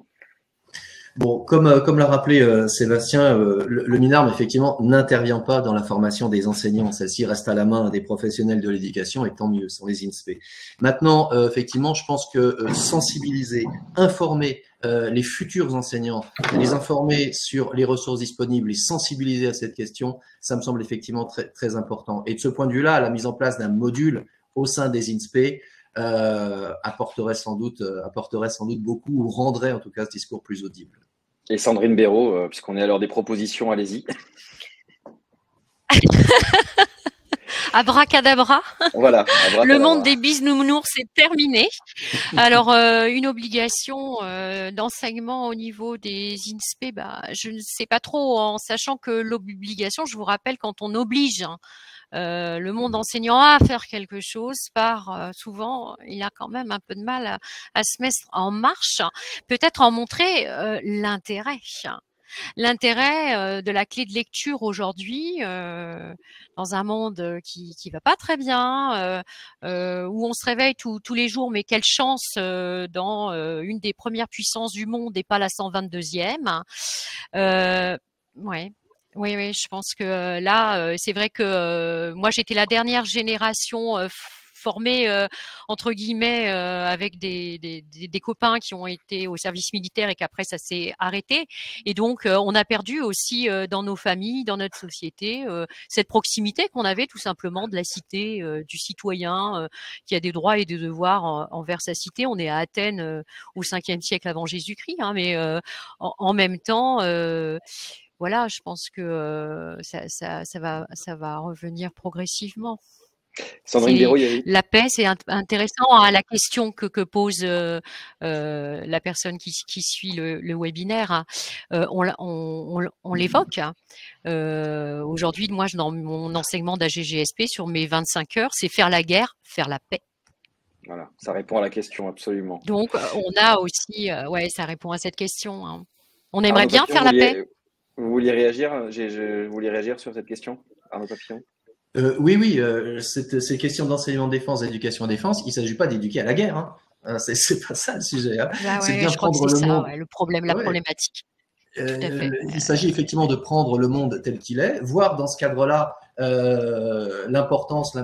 Bon, comme l'a rappelé Sébastien, le MINARM, effectivement, n'intervient pas dans la formation des enseignants. Celle-ci reste à la main des professionnels de l'éducation, et tant mieux, sont les INSPE. Maintenant, effectivement, je pense que sensibiliser, informer les futurs enseignants, les informer sur les ressources disponibles, les sensibiliser à cette question, ça me semble effectivement très, très important. Et de ce point de vue-là, la mise en place d'un module au sein des INSPE apporterait sans doute beaucoup, ou rendrait en tout cas ce discours plus audible. Et Sandrine Béraud, puisqu'on est à l'heure des propositions, allez-y. Abracadabra. Voilà. Le monde des bisounours est terminé. Alors, une obligation d'enseignement au niveau des INSPE, bah, je ne sais pas trop, en sachant que l'obligation, je vous rappelle, quand on oblige le monde enseignant à faire quelque chose, souvent, il a quand même un peu de mal à se mettre en marche, peut-être en montrer l'intérêt. L'intérêt de la clé de lecture aujourd'hui, dans un monde qui va pas très bien, où on se réveille tous les jours, mais quelle chance dans une des premières puissances du monde et pas la 122e. Ouais. Oui, oui, je pense que là, c'est vrai que moi, j'étais la dernière génération formée entre guillemets avec des copains qui ont été au service militaire et qu'après ça s'est arrêté. Et donc, on a perdu aussi dans nos familles, dans notre société, cette proximité qu'on avait tout simplement de la cité, du citoyen qui a des droits et des devoirs envers sa cité. On est à Athènes au 5e siècle avant Jésus-Christ, hein, mais en même temps, voilà, je pense que ça va revenir progressivement. Sandrine Béraud, il y avait... La paix, c'est intéressant à la question que pose la personne qui suit le webinaire. Hein. On l'évoque. Hein. Aujourd'hui, moi, dans mon enseignement d'AGGSP, sur mes 25 heures, c'est faire la guerre, faire la paix. Voilà, ça répond à la question, absolument. Donc, on a aussi, ouais, ça répond à cette question. Hein. On aimerait bien faire la paix. Vous vouliez réagir vous vouliez réagir sur cette question, Arnaud Papillon? Oui, ces questions d'enseignement de défense, d'éducation à défense, il ne s'agit pas d'éduquer à la guerre. Hein. C'est pas ça le sujet. Hein. Bah ouais, c'est bien je crois prendre que c'est le ça, monde. Ouais, le problème, la problématique. Il s'agit effectivement de prendre le monde tel qu'il est, voir dans ce cadre-là l'importance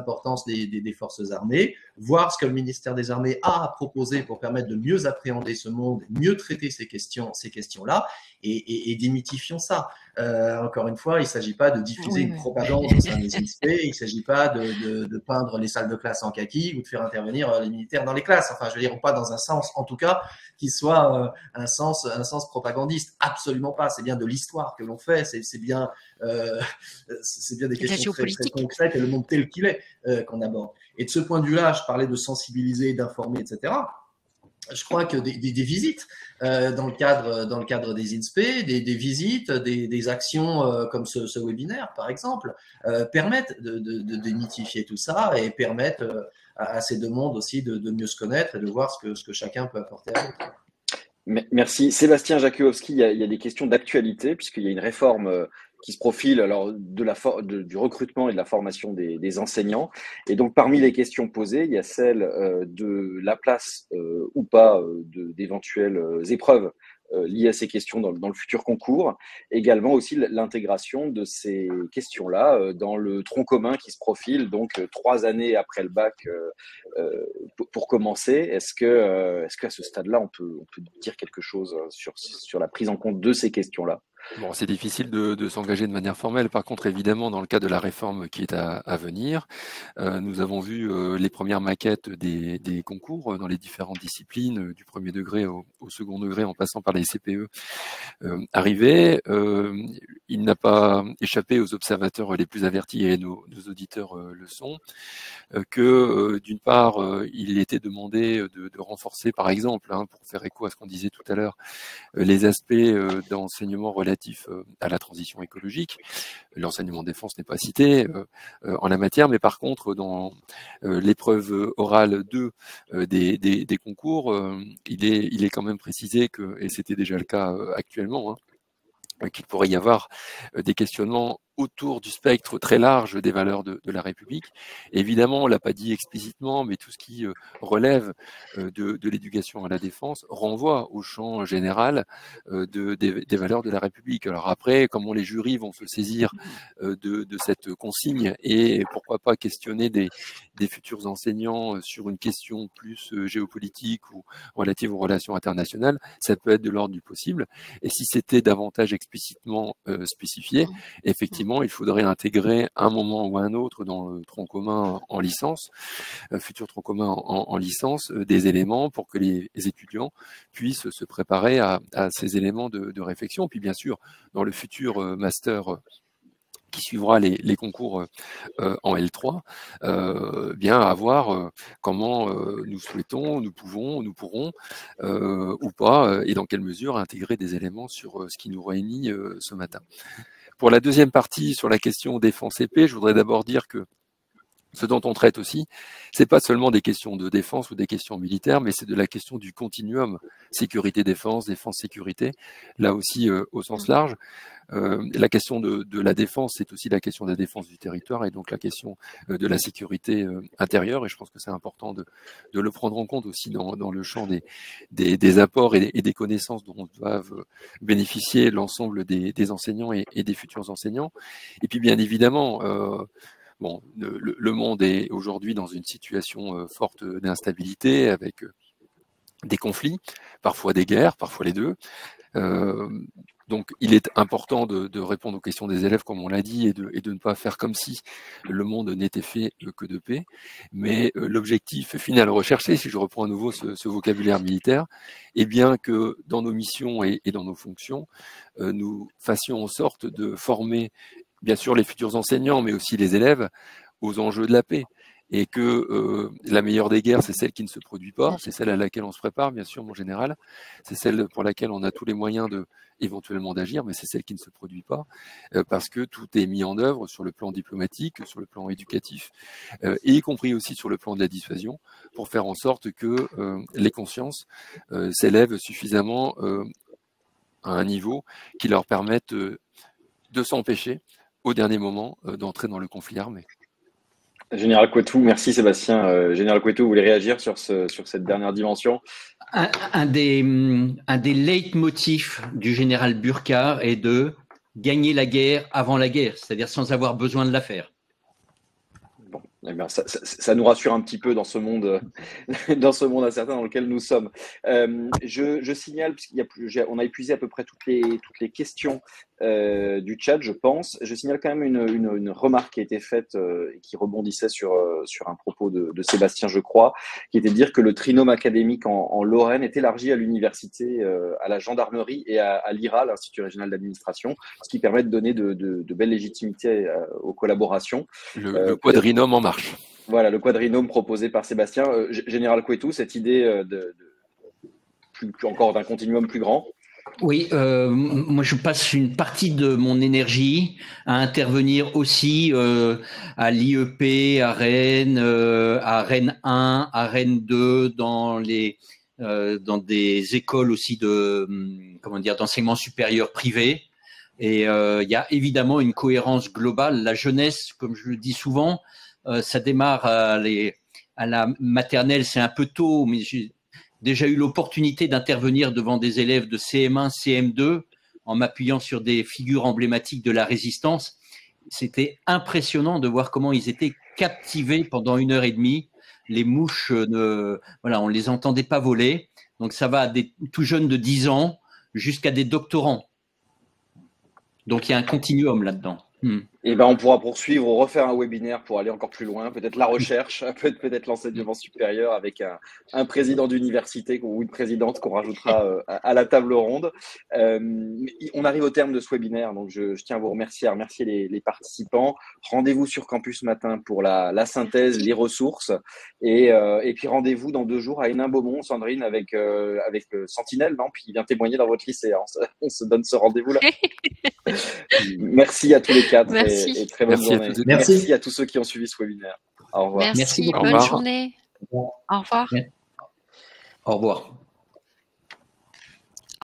des forces armées, voir ce que le ministère des Armées a à proposer pour permettre de mieux appréhender ce monde, mieux traiter ces questions-là, et démythifions ça. Encore une fois, il ne s'agit pas de diffuser une propagande au sein des INSPE, il ne s'agit pas de peindre les salles de classe en kaki ou de faire intervenir les militaires dans les classes. Enfin, je veux dire, pas dans un sens, en tout cas, qui soit un sens propagandiste. Absolument pas. C'est bien de l'histoire que l'on fait. C'est bien des questions très, très concrètes et le monde tel qu'il est qu'on aborde. Et de ce point de vue-là, je parlais de sensibiliser, d'informer, etc. Je crois que des visites dans le cadre des INSPE, des visites, des actions comme ce webinaire, par exemple, permettent de démythifier tout ça et permettent à ces deux mondes aussi de mieux se connaître et de voir ce que chacun peut apporter à l'autre. Merci. Sébastien Jakubowski, il y a des questions d'actualité, puisqu'il y a une réforme qui se profile alors du recrutement et de la formation des enseignants. Et donc, parmi les questions posées, il y a celle de la place ou pas d'éventuelles épreuves liées à ces questions dans le futur concours. Également aussi l'intégration de ces questions-là dans le tronc commun qui se profile, donc 3 années après le bac pour commencer. Est-ce que à ce stade-là, on peut dire quelque chose sur la prise en compte de ces questions-là? Bon, c'est difficile de s'engager de manière formelle. Par contre, évidemment, dans le cas de la réforme qui est à venir, nous avons vu les premières maquettes des concours dans les différentes disciplines, du premier degré au second degré, en passant par les CPE, arriver. Il n'a pas échappé aux observateurs les plus avertis, et nos auditeurs le sont, que d'une part, il était demandé de renforcer, par exemple, hein, pour faire écho à ce qu'on disait tout à l'heure, les aspects d'enseignement relatifs à la transition écologique. L'enseignement de défense n'est pas cité en la matière, mais par contre, dans l'épreuve orale 2 des concours, il est quand même précisé que, et c'était déjà le cas actuellement, hein, qu'il pourrait y avoir des questionnements autour du spectre très large des valeurs de la République. Évidemment, on l'a pas dit explicitement, mais tout ce qui relève de l'éducation à la défense renvoie au champ général des valeurs de la République. Alors après, comment les jurys vont se saisir de cette consigne et pourquoi pas questionner des futurs enseignants sur une question plus géopolitique ou relative aux relations internationales, ça peut être de l'ordre du possible. Et si c'était davantage explicitement spécifié, effectivement, il faudrait intégrer à un moment ou à un autre dans le tronc commun en licence, futur tronc commun en licence, des éléments pour que les étudiants puissent se préparer à ces éléments de réflexion. Puis bien sûr, dans le futur master qui suivra les concours en L3, bien à voir comment nous souhaitons, nous pouvons, nous pourrons ou pas, et dans quelle mesure intégrer des éléments sur ce qui nous réunit ce matin. Pour la deuxième partie, sur la question défense-épée, je voudrais d'abord dire que ce dont on traite aussi, c'est pas seulement des questions de défense ou des questions militaires, mais c'est de la question du continuum sécurité-défense, défense-sécurité, là aussi au sens large. La question de la défense, c'est aussi la question de la défense du territoire et donc la question de la sécurité intérieure. Et je pense que c'est important de le prendre en compte aussi dans le champ des apports et des connaissances dont doivent bénéficier l'ensemble des enseignants et des futurs enseignants. Et puis bien évidemment, bon, le monde est aujourd'hui dans une situation forte d'instabilité avec des conflits, parfois des guerres, parfois les deux. Donc, il est important de répondre aux questions des élèves, comme on l'a dit, et de ne pas faire comme si le monde n'était fait que de paix. Mais l'objectif final recherché, si je reprends à nouveau ce vocabulaire militaire, est bien que dans nos missions et dans nos fonctions, nous fassions en sorte de former, bien sûr, les futurs enseignants, mais aussi les élèves, aux enjeux de la paix. Et que la meilleure des guerres, c'est celle qui ne se produit pas, c'est celle à laquelle on se prépare, bien sûr, mon général, c'est celle pour laquelle on a tous les moyens éventuellement d'agir, mais c'est celle qui ne se produit pas, parce que tout est mis en œuvre sur le plan diplomatique, sur le plan éducatif, et y compris aussi sur le plan de la dissuasion, pour faire en sorte que les consciences s'élèvent suffisamment à un niveau qui leur permette de s'empêcher, au dernier moment, d'entrer dans le conflit armé. Général Couetou, merci Sébastien. Général Couetou, vous voulez réagir sur cette dernière dimension? Un des leitmotifs du général Burkhardt est de gagner la guerre avant la guerre, c'est-à-dire sans avoir besoin de la faire. Bon, eh bien, ça nous rassure un petit peu dans ce monde incertain dans lequel nous sommes. Je signale, puisqu'on a épuisé à peu près toutes les questions du chat, je pense. Je signale quand même une remarque qui a été faite et qui rebondissait sur un propos de Sébastien, je crois, qui était de dire que le trinôme académique en Lorraine est élargi à l'université, à la gendarmerie et à l'IRA, l'Institut régional d'administration, ce qui permet de donner de belles légitimités aux collaborations. Le quadrinôme en marche. Voilà, le quadrinôme proposé par Sébastien. Général Couetou, cette idée encore d'un continuum plus grand. Oui, moi je passe une partie de mon énergie à intervenir aussi à l'IEP, à Rennes 1, à Rennes 2, dans des écoles aussi d'enseignement supérieur privé. Et il y a évidemment une cohérence globale. La jeunesse, comme je le dis souvent, ça démarre à la maternelle, c'est un peu tôt, mais j'ai déjà eu l'opportunité d'intervenir devant des élèves de CM1, CM2 en m'appuyant sur des figures emblématiques de la résistance. C'était impressionnant de voir comment ils étaient captivés pendant 1h30. Les mouches, on les entendait pas voler. Donc ça va des tout jeunes de 10 ans jusqu'à des doctorants. Donc il y a un continuum là-dedans. Et ben on pourra poursuivre ou refaire un webinaire pour aller encore plus loin, peut-être la recherche, peut-être l'enseignement supérieur avec un président d'université ou une présidente qu'on rajoutera à la table ronde. On arrive au terme de ce webinaire, donc je tiens à vous remercier les participants. Rendez-vous sur Campus Matin pour la synthèse, les ressources, et puis rendez-vous dans 2 jours à Hénin-Beaumont, Sandrine, avec Sentinelle, non, puis il vient témoigner dans votre lycée. On se donne ce rendez-vous-là. Merci à tous les 4 et très bonne journée. Merci à tous ceux qui ont suivi ce webinaire. Au revoir. Merci, bonne journée. Au revoir. Au revoir.